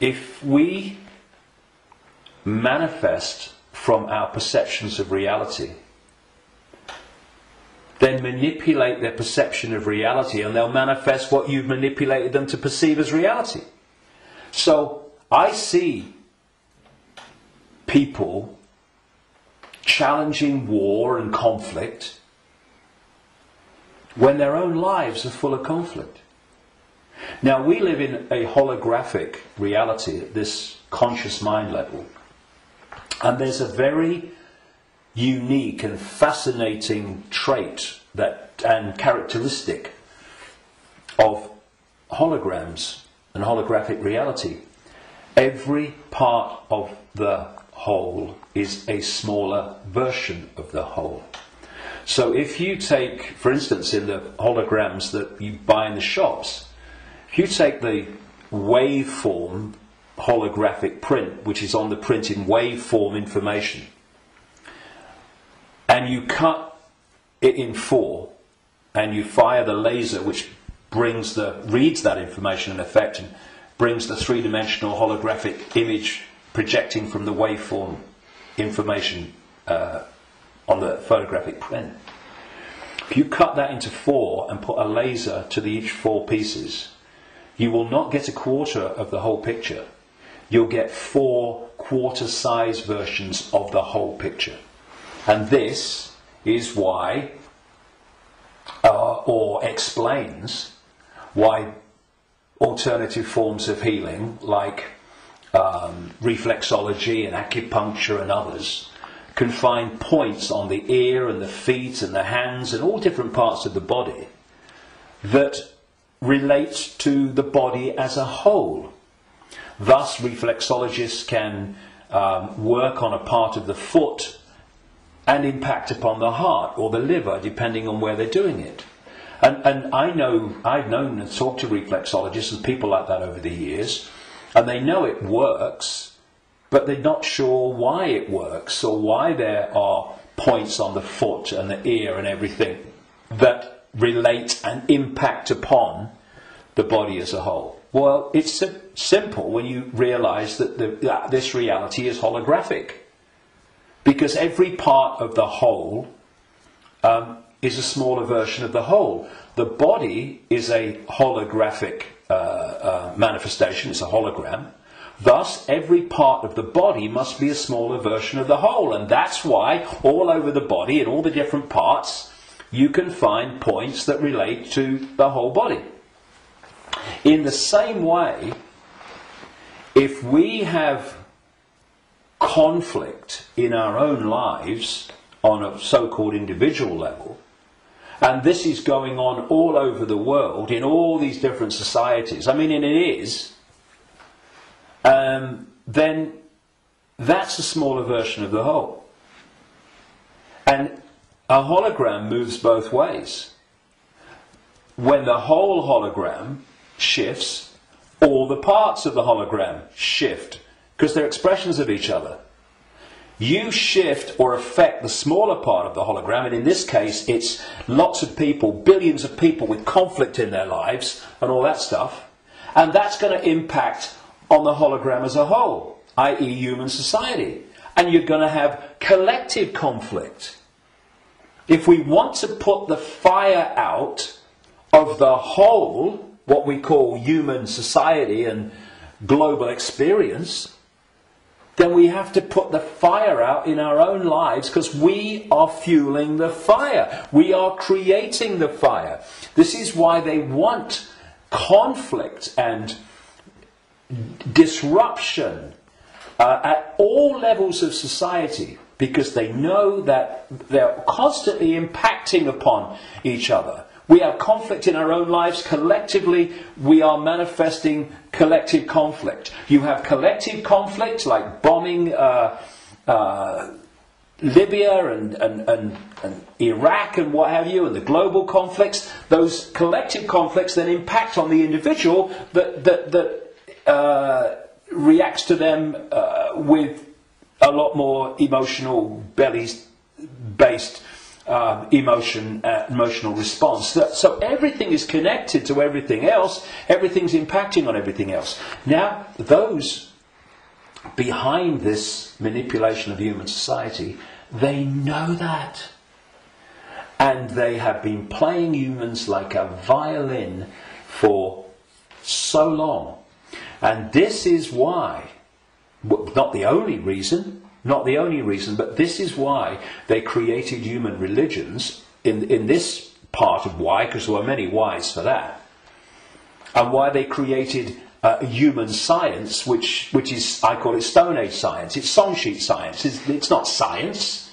if we manifest from our perceptions of reality, then manipulate their perception of reality, and they'll manifest what you've manipulated them to perceive as reality. So, I see people challenging war and conflict when their own lives are full of conflict. Now, we live in a holographic reality at this conscious mind level, and there's a very unique and fascinating trait and characteristic of holograms and holographic reality. Every part of the whole is a smaller version of the whole. So if you take, for instance, in the holograms that you buy in the shops, if you take the waveform holographic print, which is on the print in waveform information, and you cut it in 4, and you fire the laser which reads that information in effect and brings the three-dimensional holographic image projecting from the waveform information on the photographic print. If you cut that into 4 and put a laser to each 4 pieces, you will not get a quarter of the whole picture. You'll get 4 quarter-size versions of the whole picture. And this is why, or explains why alternative forms of healing, like reflexology and acupuncture and others, can find points on the ear and the feet and the hands and all different parts of the body that relate to the body as a whole. Thus, reflexologists can work on a part of the foot and impact upon the heart or the liver, depending on where they're doing it. And I've known and talked to reflexologists and people like that over the years, and they know it works, but they're not sure why it works or why there are points on the foot and the ear and everything that relate and impact upon the body as a whole. Well, it's simple when you realise that this reality is holographic, because every part of the whole is a smaller version of the whole. The body is a holographic manifestation, it's a hologram. Thus, every part of the body must be a smaller version of the whole, and that's why all over the body, in all the different parts, you can find points that relate to the whole body. In the same way, if we have conflict in our own lives on a so-called individual level, and this is going on all over the world in all these different societies, I mean, and it is, then that's a smaller version of the whole. And a hologram moves both ways. When the whole hologram shifts, all the parts of the hologram shift, because they're expressions of each other. You shift or affect the smaller part of the hologram, and in this case it's lots of people, billions of people with conflict in their lives and all that stuff, and that's going to impact on the hologram as a whole, i.e. human society. And you're going to have collective conflict. If we want to put the fire out of the whole, what we call human society and global experience, then we have to put the fire out in our own lives, because we are fueling the fire. We are creating the fire. This is why they want conflict and disruption at all levels of society, because they know that they're constantly impacting upon each other. We have conflict in our own lives. Collectively, we are manifesting collective conflict. You have collective conflict like bombing Libya and Iraq and what have you, and the global conflicts. Those collective conflicts then impact on the individual that reacts to them with a lot more emotional, based emotional response. So everything is connected to everything else. Everything's impacting on everything else. Now, those behind this manipulation of human society, they know that. And they have been playing humans like a violin for so long. And this is why, not the only reason, but this is why they created human religions in this part of why, because there were many whys for that, and why they created human science, which is, I call it Stone Age science. It's song sheet science. It's not science.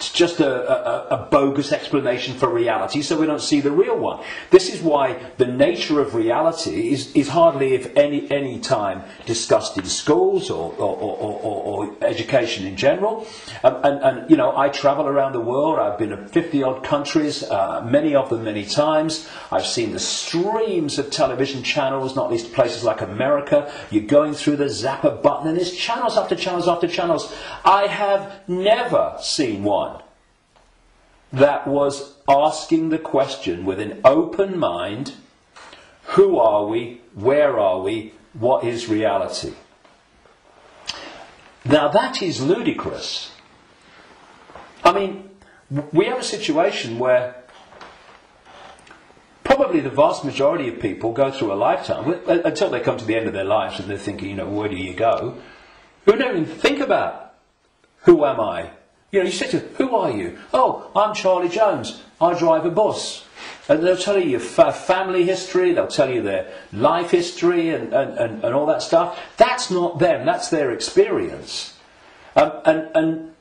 It's just a bogus explanation for reality, so we don't see the real one. This is why the nature of reality is hardly, if any time, discussed in schools or education in general. And you know, I travel around the world. I've been to 50-odd countries, many of them many times. I've seen the streams of television channels, not least places like America. You're going through the zapper button, and there's channels after channels after channels. I have never seen one that was asking the question with an open mind: who are we? Where are we? What is reality? Now that is ludicrous. I mean, we have a situation where probably the vast majority of people go through a lifetime, until they come to the end of their lives and they're thinking, you know, where do you go? Who don't even think about, who am I? You know, you say to them, who are you? Oh, I'm Charlie Jones. I drive a bus. And they'll tell you your family history, they'll tell you their life history and all that stuff. That's not them, that's their experience. And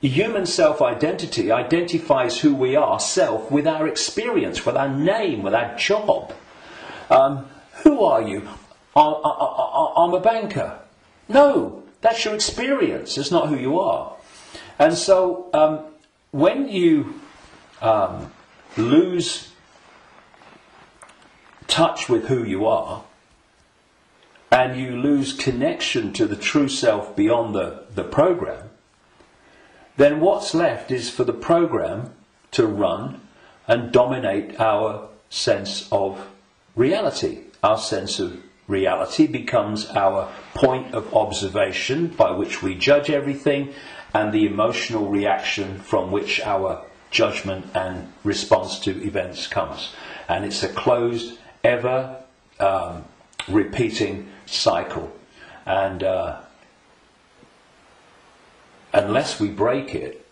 human self-identity identifies who we are, self, with our experience, with our name, with our job. Who are you? I'm a banker. No, that's your experience, it's not who you are. And so when you lose touch with who you are, and you lose connection to the true self beyond the program, then what's left is for the program to run and dominate our sense of reality. Our sense of reality becomes our point of observation by which we judge everything, and the emotional reaction from which our judgment and response to events comes. And it's a closed, ever repeating cycle. And unless we break it,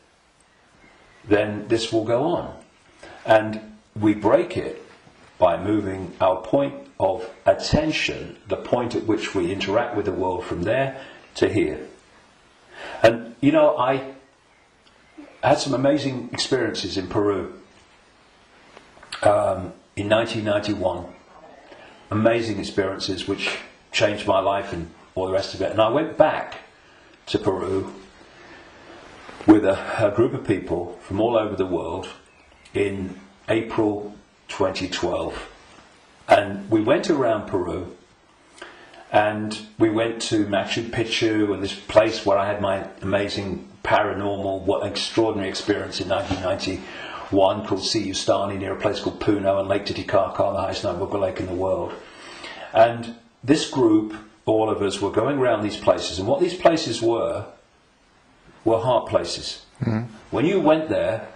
then this will go on. And we break it by moving our point of attention, the point at which we interact with the world, from there to here. And you know, I had some amazing experiences in Peru in 1991. Amazing experiences which changed my life and all the rest of it. And I went back to Peru with a group of people from all over the world in April 2012. And we went around Peru, and we went to Machu Picchu, and this place where I had my amazing paranormal, what extraordinary experience in 1991, called Siyustani, near a place called Puno, and Lake Titicaca, the highest navigable lake in the world. And this group, all of us, were going around these places, and what these places were heart places. Mm-hmm. When you went there,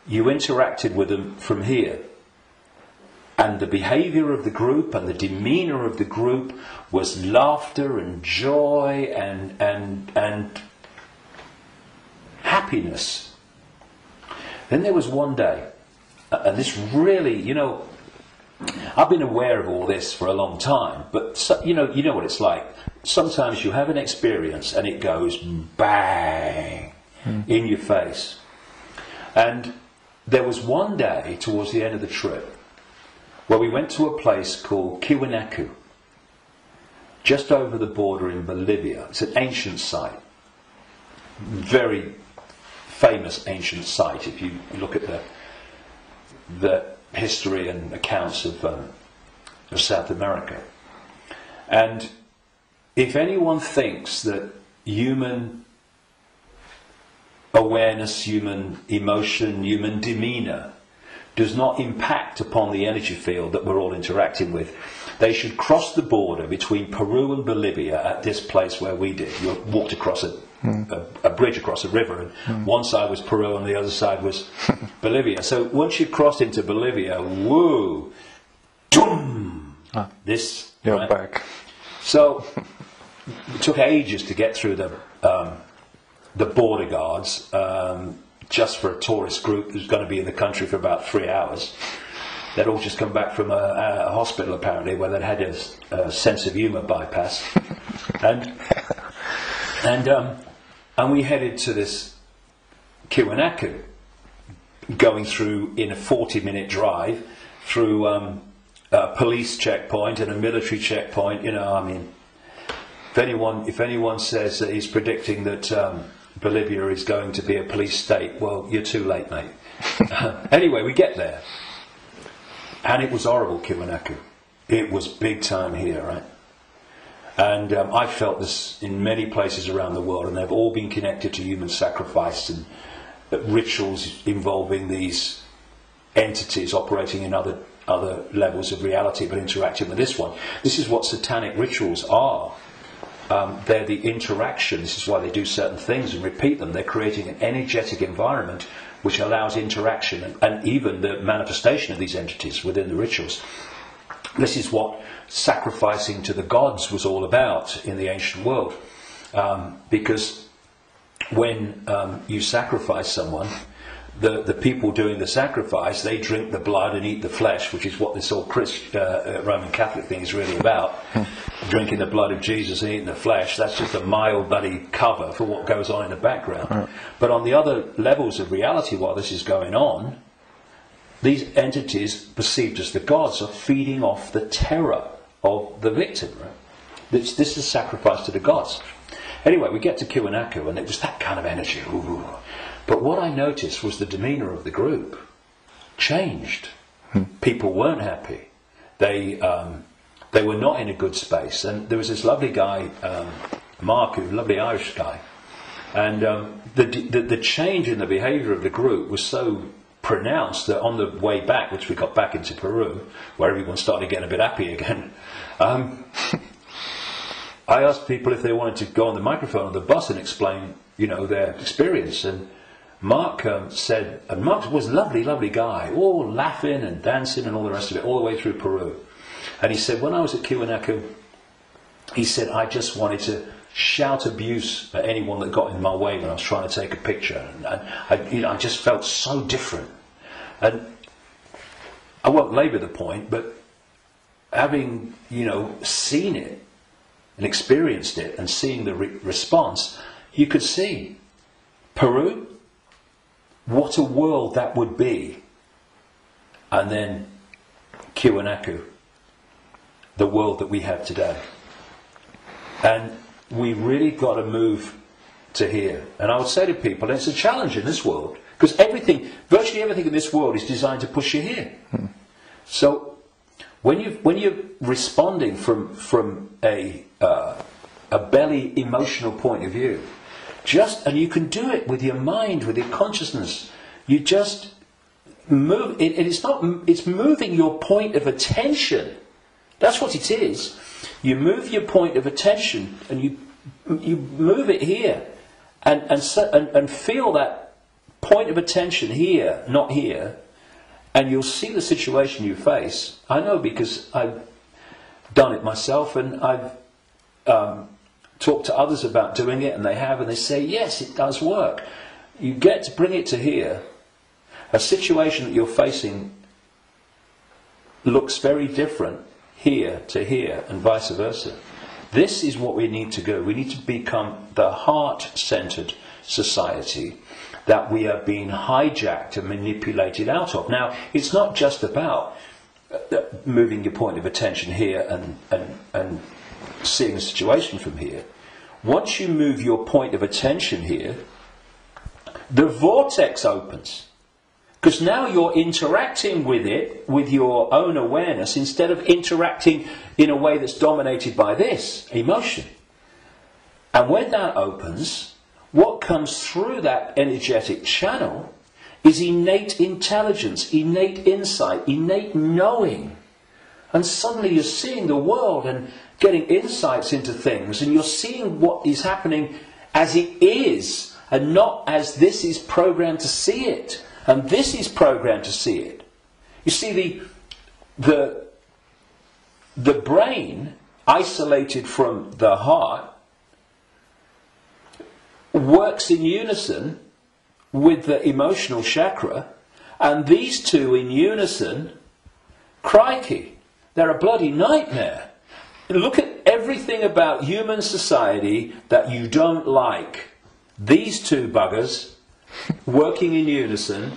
you interacted with them from here. And the behaviour of the group and the demeanour of the group was laughter and joy and happiness. Then there was one day, and this really, you know, I've been aware of all this for a long time, but so, you know what it's like. Sometimes you have an experience and it goes bang in your face. And there was one day towards the end of the trip where we went to a place called Kiwanaku, just over the border in Bolivia. It's an ancient site, very famous ancient site if you look at the history and accounts of South America. And if anyone thinks that human awareness, human emotion, human demeanour does not impact upon the energy field that we're all interacting with, they should cross the border between Peru and Bolivia at this place where we did. You walked across a bridge across a river, and one side was Peru and the other side was Bolivia. So once you crossed into Bolivia, woo, doom, this, you're right? back. So it took ages to get through the border guards, just for a tourist group who's going to be in the country for about 3 hours. They'd all just come back from a hospital, apparently, where they'd had a sense of humour bypass. And we headed to this Kiwanaku, going through in a 40-minute drive through a police checkpoint and a military checkpoint. You know, I mean, if anyone says that he's predicting that Bolivia is going to be a police state, well, you're too late, mate. Anyway, we get there, and it was horrible, Kiwanaku. It was big time here, right? And I felt this in many places around the world, and they've all been connected to human sacrifice and rituals involving these entities operating in other levels of reality, but interacting with this one. This is what satanic rituals are. They're the interaction. This is why they do certain things and repeat them. They're creating an energetic environment which allows interaction and even the manifestation of these entities within the rituals. This is what sacrificing to the gods was all about in the ancient world. Because when you sacrifice someone, the people doing the sacrifice, they drink the blood and eat the flesh, which is what this whole Roman Catholic thing is really about. Drinking the blood of Jesus and eating the flesh, that's just a mild bloody cover for what goes on in the background. But on the other levels of reality, while this is going on, these entities, perceived as the gods, are feeding off the terror of the victim. Right? This is sacrifice to the gods. Anyway, we get to Kiwanaku, and it was that kind of energy. Ooh. But what I noticed was the demeanour of the group changed. People weren't happy. They were not in a good space. And there was this lovely guy, Mark, who's a lovely Irish guy. And the change in the behaviour of the group was so pronounced that on the way back, which we got back into Peru, where everyone started getting a bit happy again, I asked people if they wanted to go on the microphone on the bus and explain, their experience. And Mark said, and Mark was a lovely, lovely guy, all laughing and dancing and all the rest of it, all the way through Peru. And he said, when I was at Kiwanaku, he said, I just wanted to shout abuse at anyone that got in my way when I was trying to take a picture. And I just felt so different. And I won't labour the point, but having, seen it and experienced it and seeing the response, you could see Peru, what a world that would be. And then Kiwanaku, the world that we have today. And we really got to move to here. And I would say to people, it's a challenge in this world, because virtually everything in this world is designed to push you here. So when you're responding from a belly emotional point of view, and you can do it with your mind, with your consciousness, you just move. It's moving your point of attention. That's what it is. You move your point of attention, and you move it here, and feel that point of attention here, not here, and you'll see the situation you face. I know because I've done it myself, and I've talked to others about doing it, and they have, and they say, yes, it does work. You get to bring it to here. A situation that you're facing looks very different here to here, and vice versa. This is what we need to do. We need to become the heart-centered society that we are being hijacked and manipulated out of. Now, it's not just about moving your point of attention here and seeing the situation from here. Once you move your point of attention here, the vortex opens. Because now you're interacting with it with your own awareness instead of interacting in a way that's dominated by this emotion. And when that opens, what comes through that energetic channel is innate intelligence, innate insight, innate knowing. And suddenly you're seeing the world and getting insights into things, and you're seeing what is happening as it is, and not as this is programmed to see it. And this is programmed to see it. You see, the brain, isolated from the heart, works in unison with the emotional chakra, and these two in unison, crikey, they're a bloody nightmare. Look at everything about human society that you don't like. These two buggers working in unison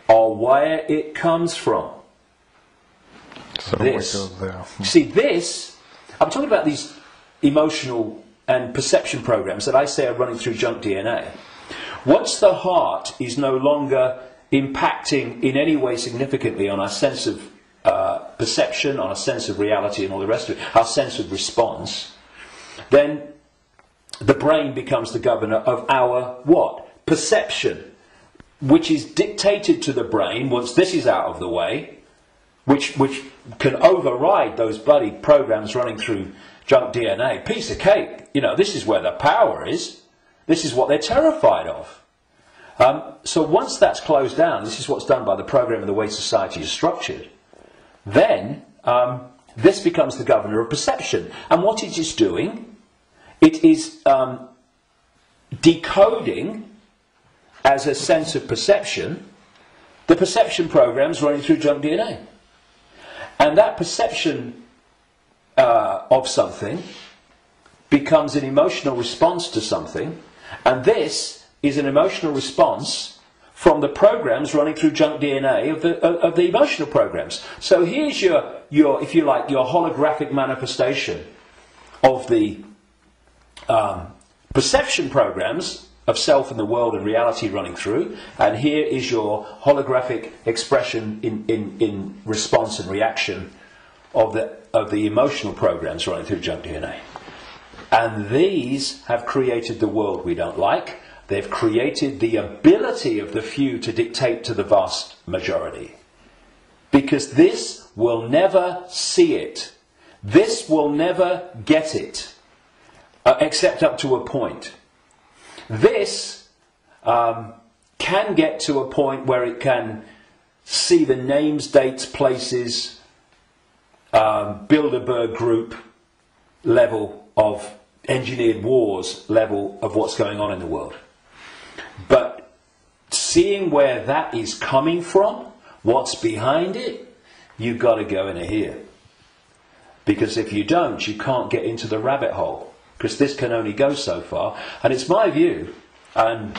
are where it comes from. So This. we go there. See, this, I'm talking about these emotional and perception programs that I say are running through junk DNA. Once the heart is no longer impacting in any way significantly on our sense of perception, on our sense of reality and all the rest of it, our sense of response, then the brain becomes the governor of our what? Perception, which is dictated to the brain once this is out of the way, which can override those bloody programs running through junk DNA. Piece of cake. You know, this is where the power is. This is what they're terrified of. So once that's closed down, this is what's done by the program and the way society is structured, then this becomes the governor of perception. And what it is doing, it is decoding as a sense of perception the perception programs running through junk DNA. And that perception of something becomes an emotional response to something, and this is an emotional response from the programs running through junk DNA of the emotional programs. So here's your, if you like, your holographic manifestation of the perception programs of self and the world and reality running through, and here is your holographic expression in response and reaction of the emotional programs running through junk DNA. And these have created the world we don't like. They've created the ability of the few to dictate to the vast majority. Because this will never see it. This will never get it. Except up to a point. This can get to a point where it can see the names, dates, places, Bilderberg group level of engineered wars level of what's going on in the world. But seeing where that is coming from, what's behind it, you've got to go in here. Because if you don't, you can't get into the rabbit hole. Because this can only go so far. And it's my view, and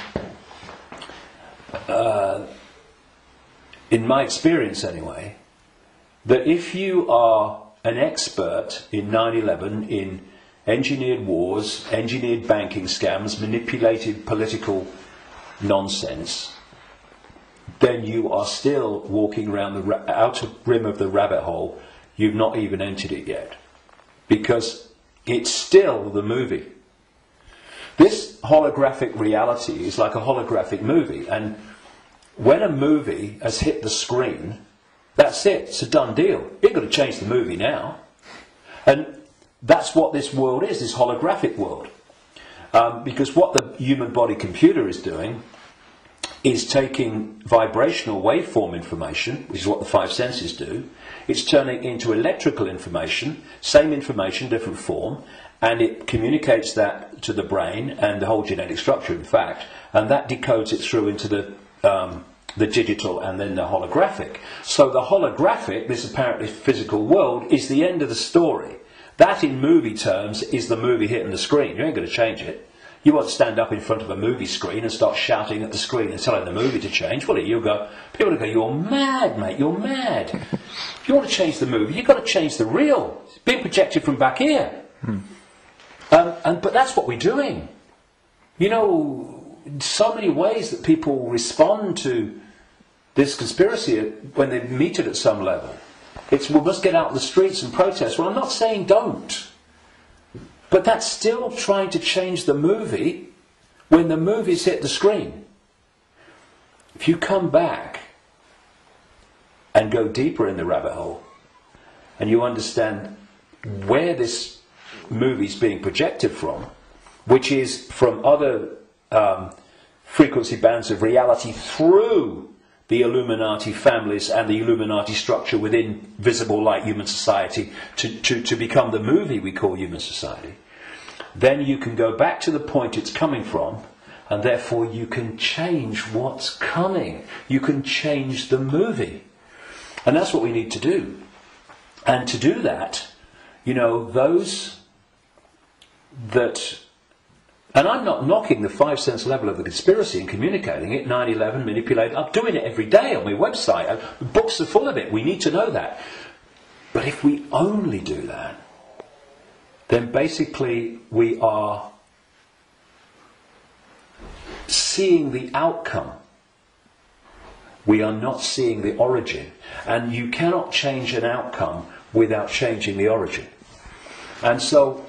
in my experience anyway, that if you are an expert in 9/11, in engineered wars, engineered banking scams, manipulated political nonsense, then you are still walking around the outer rim of the rabbit hole. You've not even entered it yet. Because it's still the movie. This holographic reality is like a holographic movie. And when a movie has hit the screen, that's it. It's a done deal. You've got to change the movie now. And that's what this world is, this holographic world. Because what the human body computer is doing is taking vibrational waveform information, which is what the five senses do. It's turning it into electrical information, same information, different form, and it communicates that to the brain and the whole genetic structure, in fact, and that decodes it through into the digital and then the holographic. So the holographic, this apparently physical world, is the end of the story. That, in movie terms, is the movie hitting the screen. You ain't going to change it. You won't stand up in front of a movie screen and start shouting at the screen and telling the movie to change, will you? People will go, you're mad, mate, you're mad. If you want to change the movie, you've got to change the reel. It's being projected from back here. But that's what we're doing. You know, so many ways that people respond to this conspiracy when they meet it at some level. It's, we must get out in the streets and protest. Well, I'm not saying don't. But that's still trying to change the movie when the movie's hit the screen. If you come back and go deeper in the rabbit hole and you understand where this movie's being projected from, which is from other frequency bands of reality through the Illuminati families and the Illuminati structure within visible light human society to become the movie we call human society, then you can go back to the point it's coming from, and therefore you can change what's coming. You can change the movie. And that's what we need to do. And to do that, you know, those that And I'm not knocking the 5 sense level of the conspiracy and communicating it, 9/11, manipulating. I'm doing it every day on my website. Books are full of it. We need to know that. But if we only do that, then basically we are seeing the outcome. We are not seeing the origin. And you cannot change an outcome without changing the origin. And so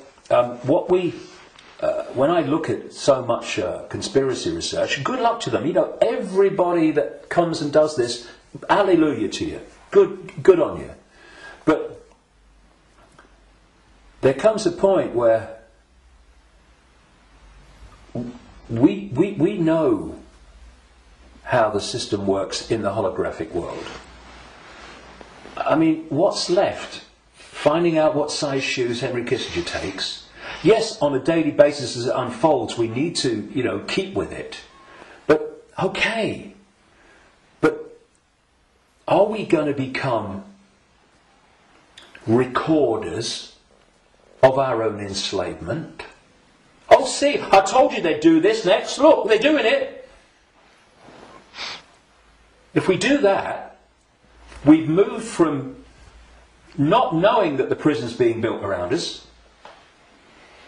when I look at so much conspiracy research, good luck to them. You know, everybody that comes and does this, hallelujah to you. Good on you. But there comes a point where we know how the system works in the holographic world. I mean, what's left? Finding out what size shoes Henry Kissinger takes. Yes, on a daily basis as it unfolds, we need to, you know, keep with it. But, okay. But are we going to become recorders of our own enslavement? Oh, see, I told you they'd do this next. Look, they're doing it. If we do that, we've moved from not knowing that the prison's being built around us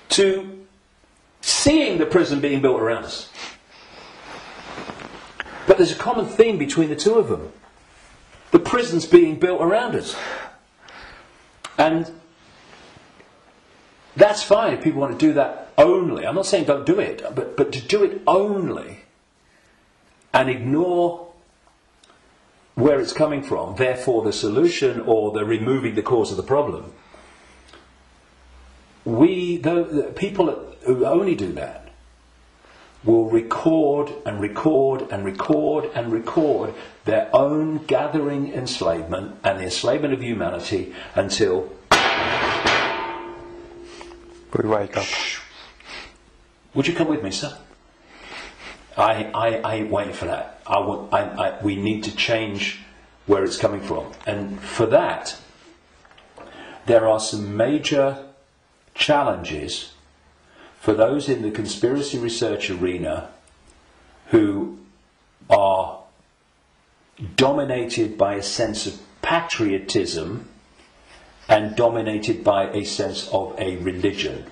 to seeing the prison being built around us. But there's a common theme between the two of them. The prison's being built around us. And that's fine if people want to do that only. I'm not saying don't do it, but to do it only and ignore where it's coming from, therefore the solution or the removing the cause of the problem. The people who only do that will record and record and record and record their own gathering enslavement and the enslavement of humanity until we wake up. Would you come with me, sir? I ain't waiting for that. We need to change where it's coming from. And for that, there are some major challenges for those in the conspiracy research arena who are dominated by a sense of patriotism and dominated by a sense of a religion.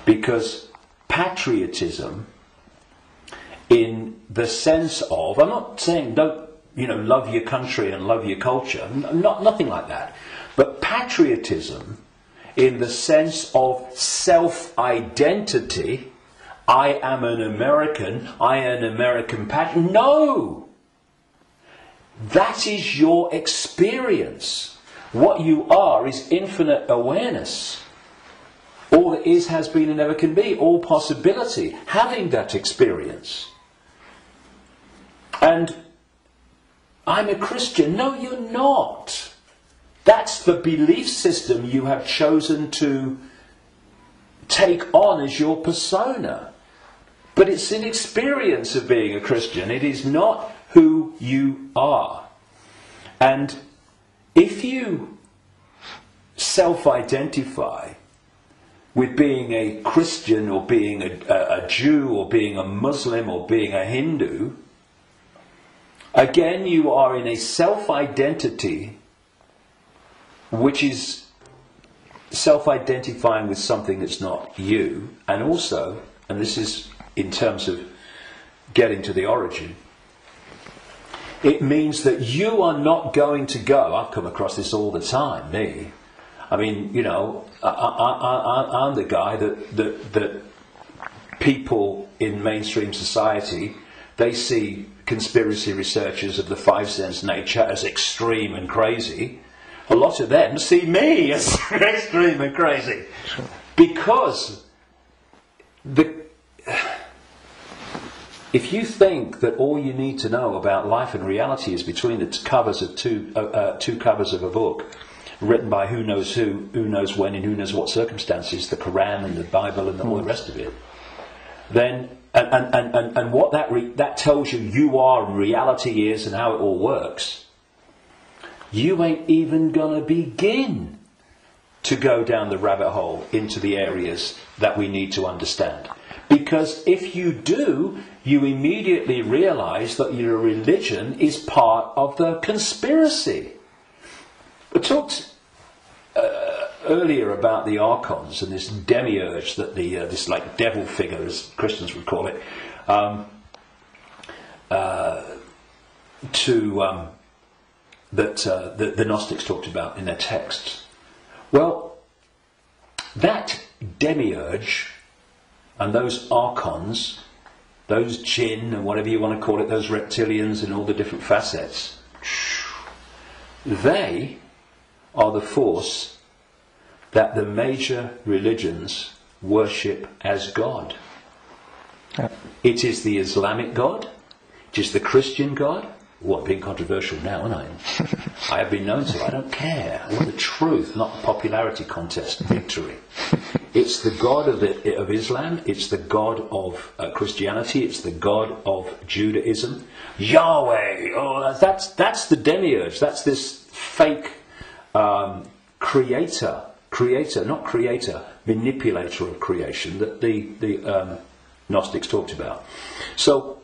Because patriotism, in the sense of, I'm not saying don't, love your country and love your culture, nothing like that, but patriotism in the sense of self-identity, I am an American, I am an American patriot. No! That is your experience. What you are is infinite awareness. All that is, has been, and never can be. All possibility. Having that experience. And I'm a Christian. No, you're not. That's the belief system you have chosen to take on as your persona. But it's an experience of being a Christian. It is not who you are. And if you self-identify with being a Christian or being a Jew or being a Muslim or being a Hindu, again you are in a self-identity which is self-identifying with something that's not you. And also, and this is in terms of getting to the origin, it means that you are not going to go. I've come across this all the time, me. I mean, I'm the guy that people in mainstream society, they see conspiracy researchers of the 5 sense nature as extreme and crazy. A lot of them see me as extreme and crazy. Because if you think that all you need to know about life and reality is between the covers of two covers of a book, written by who knows when, in who knows what circumstances, the Quran and the Bible and all the rest of it, then and what that tells you are and reality is and how it all works, you ain't even gonna begin to go down the rabbit hole into the areas that we need to understand. Because if you do, you immediately realize that your religion is part of the conspiracy. We talked earlier about the archons and this demiurge, that this like devil figure, as Christians would call it, that the Gnostics talked about in their texts. Well, that demiurge and those archons, those jinn and whatever you want to call it, those reptilians and all the different facets, they are the force that the major religions worship as God. Yeah. It is the Islamic God, it is the Christian God. Well, I'm being controversial now, aren't I? I have been known to. I don't care. I want the truth, not the popularity contest victory. It's the God of Islam. It's the God of Christianity. It's the God of Judaism. Yahweh. Oh, that's the demiurge. That's this fake manipulator of creation that the Gnostics talked about. So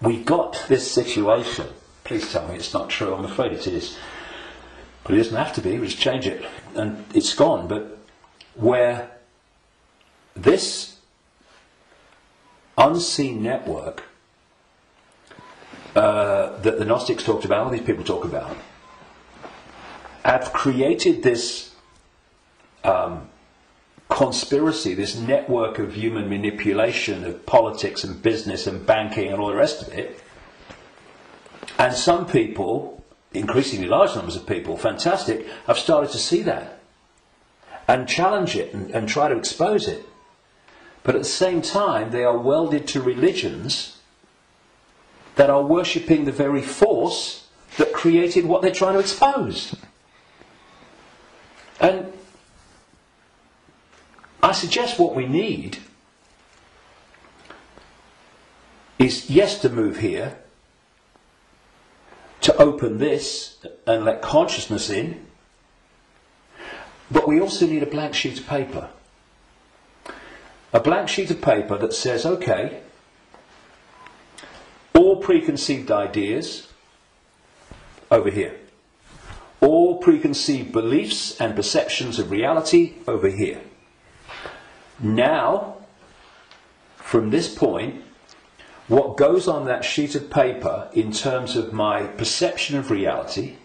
we got this situation. Please tell me it's not true. I'm afraid it is. But it doesn't have to be. We just change it and it's gone. But where this unseen network that the Gnostics talked about, all these people talk about, have created this conspiracy, this network of human manipulation of politics and business and banking and all the rest of it. And some people, increasingly large numbers of people, fantastic, have started to see that and challenge it and try to expose it. But at the same time, they are welded to religions that are worshipping the very force that created what they're trying to expose. And I suggest what we need is, yes, to move here, to open this and let consciousness in, but we also need a blank sheet of paper. A blank sheet of paper that says, okay, all preconceived ideas over here. All preconceived beliefs and perceptions of reality over here. Now, from this point, what goes on that sheet of paper in terms of my perception of reality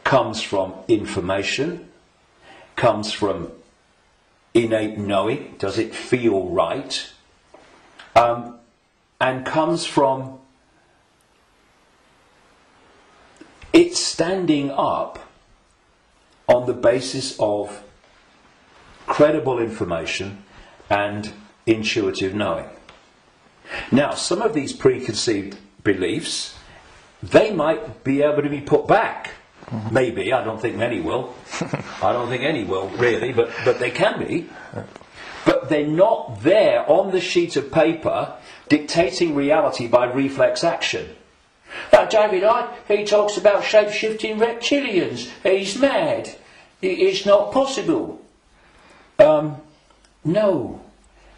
comes from information, comes from innate knowing, does it feel right, and comes from it standing up on the basis of credible information and intuitive knowing. Now, some of these preconceived beliefs, they might be able to be put back. Mm-hmm. Maybe. I don't think many will. I don't think any will, really, but they can be. But they're not there on the sheet of paper dictating reality by reflex action. Now, David Icke, he talks about shape-shifting reptilians. He's mad. It's not possible. No,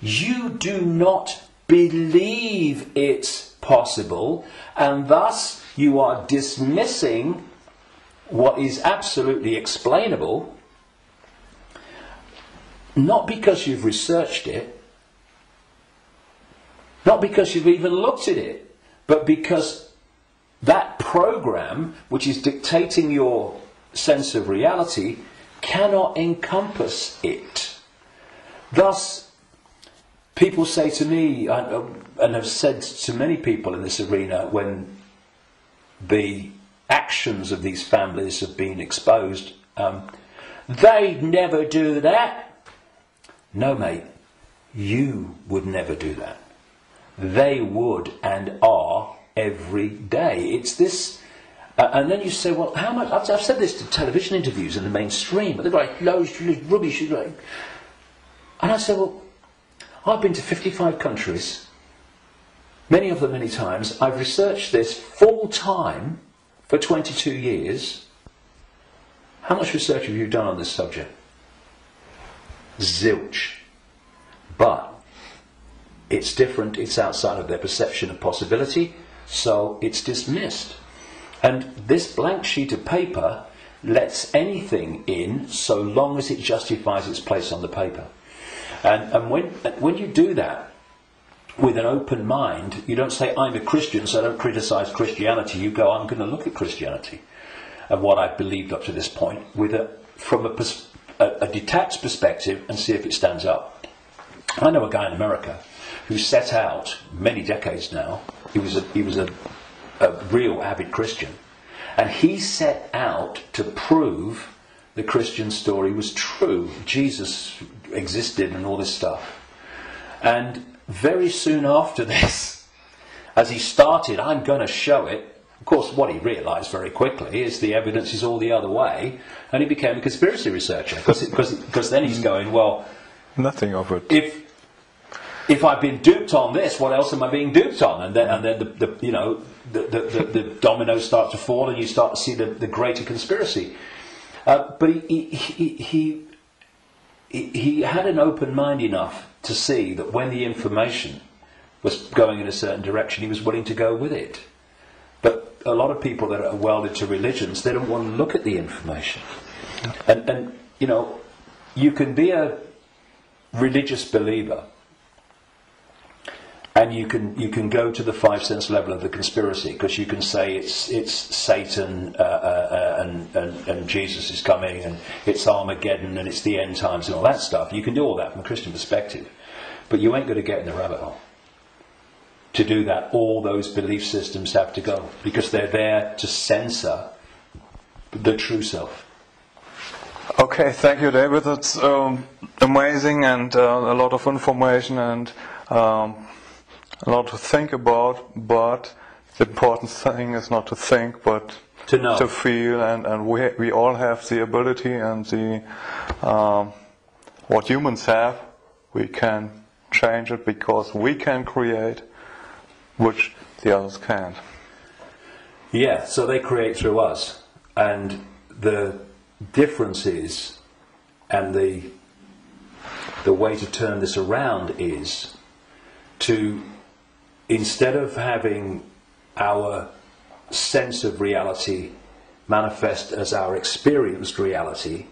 you do not believe it's possible, and thus you are dismissing what is absolutely explainable, not because you've researched it, not because you've even looked at it, but because that program, which is dictating your sense of reality, cannot encompass it. Thus, people say to me, and have said to many people in this arena, when the actions of these families have been exposed, they'd never do that. No, mate, you would never do that. They would and are every day. It's this. And then you say, well, how much? I've said this to television interviews in the mainstream, but they're like, loads of rubbish. And I say, well, I've been to 55 countries, many of them many times. I've researched this full time for 22 years. How much research have you done on this subject? Zilch. But it's different, it's outside of their perception of possibility, so it's dismissed. And this blank sheet of paper lets anything in so long as it justifies its place on the paper. And when you do that with an open mind, you don't say, I'm a Christian, so I don't criticize Christianity. You go, I'm going to look at Christianity and what I've believed up to this point from a detached perspective and see if it stands up. I know a guy in America who set out many decades now. He was a real avid Christian, and he set out to prove the Christian story was true. Jesus existed and all this stuff. And very soon after this, as he started, I'm going to show it. Of course, what he realised very quickly is the evidence is all the other way, and he became a conspiracy researcher because then he's going, well, nothing of it. If I've been duped on this, what else am I being duped on? And then the dominoes start to fall, and you start to see the greater conspiracy. But he had an open mind enough to see that when the information was going in a certain direction, he was willing to go with it. But a lot of people that are welded to religions, they don't want to look at the information. And you can be a religious believer, and you can go to the 5 sense level of the conspiracy, because you can say it's Satan and Jesus is coming, and it's Armageddon, and it's the end times and all that stuff. You can do all that from a Christian perspective, but you ain't going to get in the rabbit hole. To do that, all those belief systems have to go, because they're there to censor the true self. Okay, thank you, David. That's amazing, and a lot of information, and a lot to think about, but the important thing is not to think, but to know, to feel, and we all have the ability and the what humans have. We can change it because we can create, which the others can't. Yeah, so they create through us, and the difference is, and the way to turn this around is to, instead of having our sense of reality manifest as our experienced reality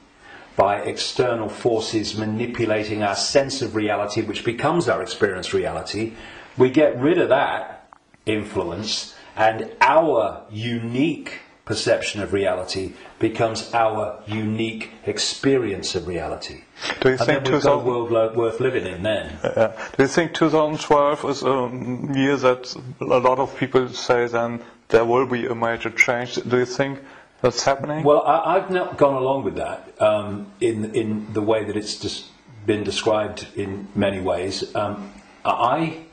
by external forces manipulating our sense of reality, which becomes our experienced reality, we get rid of that influence, and our unique perception of reality becomes our unique experience of reality. Do you think we've got a world worth living in then? Do you think 2012 is a year that a lot of people say then there will be a major change? Do you think that's happening? Well, I've not gone along with that in the way that it's just been described in many ways. I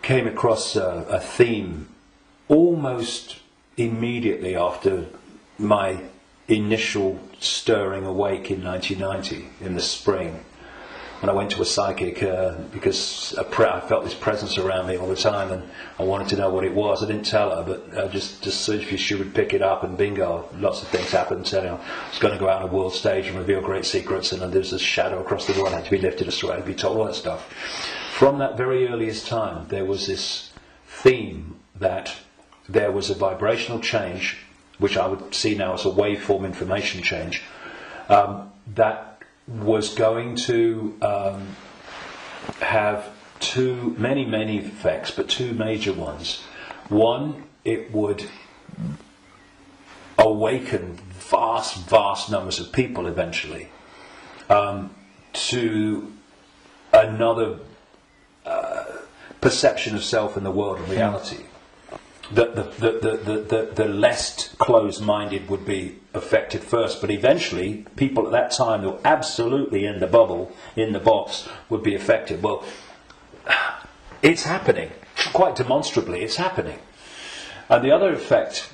came across a theme almost immediately after my initial stirring awake in 1990 in the spring, when I went to a psychic because I felt this presence around me all the time, and I wanted to know what it was. I didn't tell her, but just if she would pick it up, and bingo, lots of things happened. So, I was going to go out on a world stage and reveal great secrets, and there's a shadow across the world, had to be lifted astray, to be told all that stuff. From that very earliest time, there was this theme that there was a vibrational change, which I would see now as a waveform information change, that was going to have many effects, but two major ones. One, it would awaken vast numbers of people eventually to another perception of self in the world and reality. The less closed-minded would be affected first, but eventually people at that time who were absolutely in the bubble, in the box, would be affected. Well, it's happening. Quite demonstrably, it's happening. And the other effect,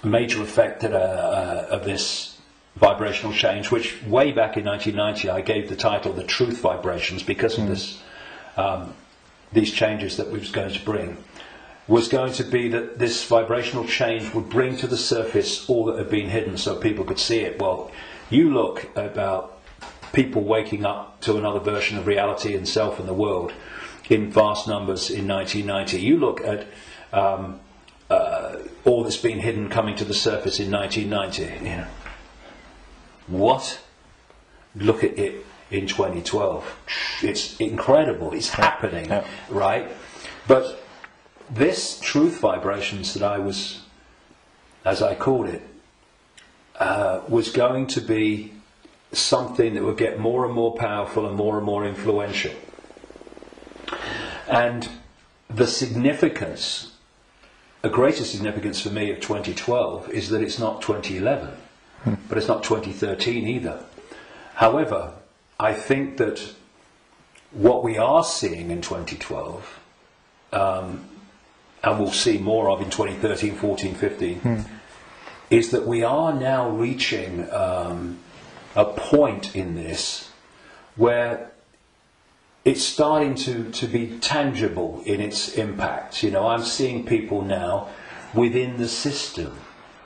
major effect of this vibrational change, which way back in 1990 I gave the title The Truth Vibrations because of this, these changes that we was going to bring, was going to be that this vibrational change would bring to the surface all that had been hidden so people could see it. Well, you look about people waking up to another version of reality and self in the world, in vast numbers in 1990. You look at all that's been hidden coming to the surface in 1990. You know, what? Look at it in 2012. It's incredible. It's happening, right? But this truth vibrations that I was, as I called it, was going to be something that would get more and more powerful and more influential. And the significance, a greater significance for me of 2012 is that it's not 2011, but it's not 2013 either. However, I think that what we are seeing in 2012, and we'll see more of in 2013, 14, 15, is that we are now reaching a point in this where it's starting to be tangible in its impact. You know, I'm seeing people now within the system,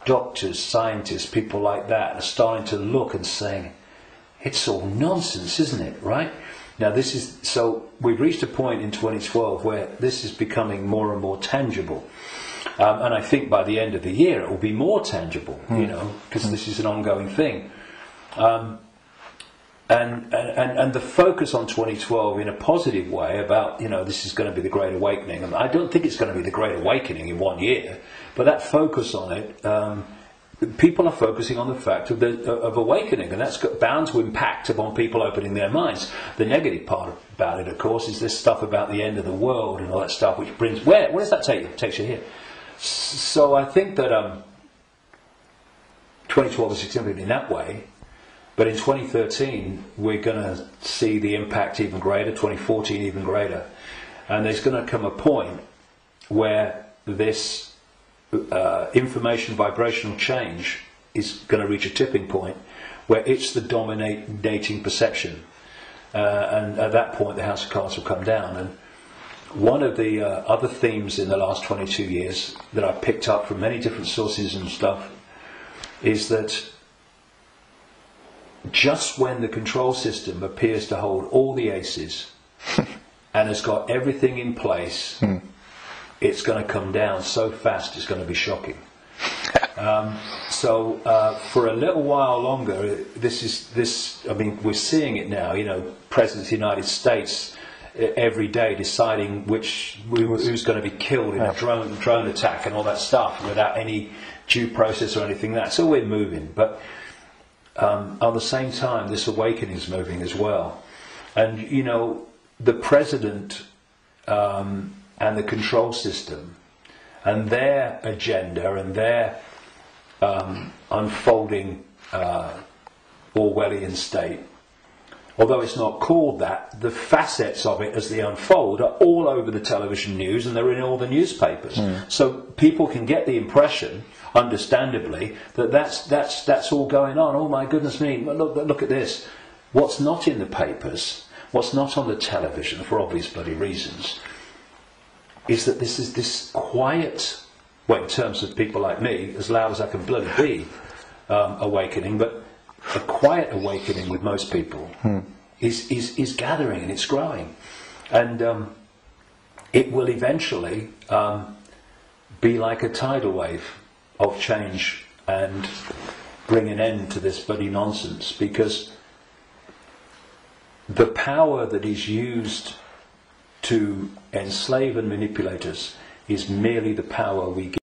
doctors, scientists, people like that, are starting to look and saying, it's all nonsense, isn't it, right? Now this is, so we've reached a point in 2012 where this is becoming more and more tangible. And I think by the end of the year it will be more tangible, you know, because this is an ongoing thing. And the focus on 2012 in a positive way about, you know, this is going to be the Great Awakening. And I don't think it's going to be the Great Awakening in 1 year, but that focus on it, people are focusing on the fact of awakening, and that's bound to impact upon people opening their minds. The negative part about it, of course, is this stuff about the end of the world and all that stuff, which brings, where does that take you? It takes you here. So I think that 2012 is significant in that way. But in 2013, we're going to see the impact even greater, 2014 even greater. And there's going to come a point where this information vibrational change is going to reach a tipping point where it's the dominating perception. And at that point, the House of Cards will come down. And one of the other themes in the last 22 years that I've picked up from many different sources and stuff is that just when the control system appears to hold all the aces and has got everything in place, it's going to come down so fast it's going to be shocking. So for a little while longer, I mean, we're seeing it now, you know, President of the United States every day deciding who's going to be killed in a drone attack and all that stuff without any due process or anything like that. So we're moving, but at the same time, this awakening is moving as well. And, you know, the president and the control system and their agenda and their unfolding Orwellian state, although it's not called that, the facets of it as they unfold are all over the television news and they're in all the newspapers. So people can get the impression, understandably, that's all going on. Oh my goodness me, look at this. What's not in the papers, what's not on the television, for obvious bloody reasons, is that this is this quiet, well, in terms of people like me, as loud as I can bloody be, awakening, but a quiet awakening with most people is gathering and it's growing. And it will eventually be like a tidal wave of change and bring an end to this bloody nonsense, because the power that is used to enslave and manipulate us is merely the power we give.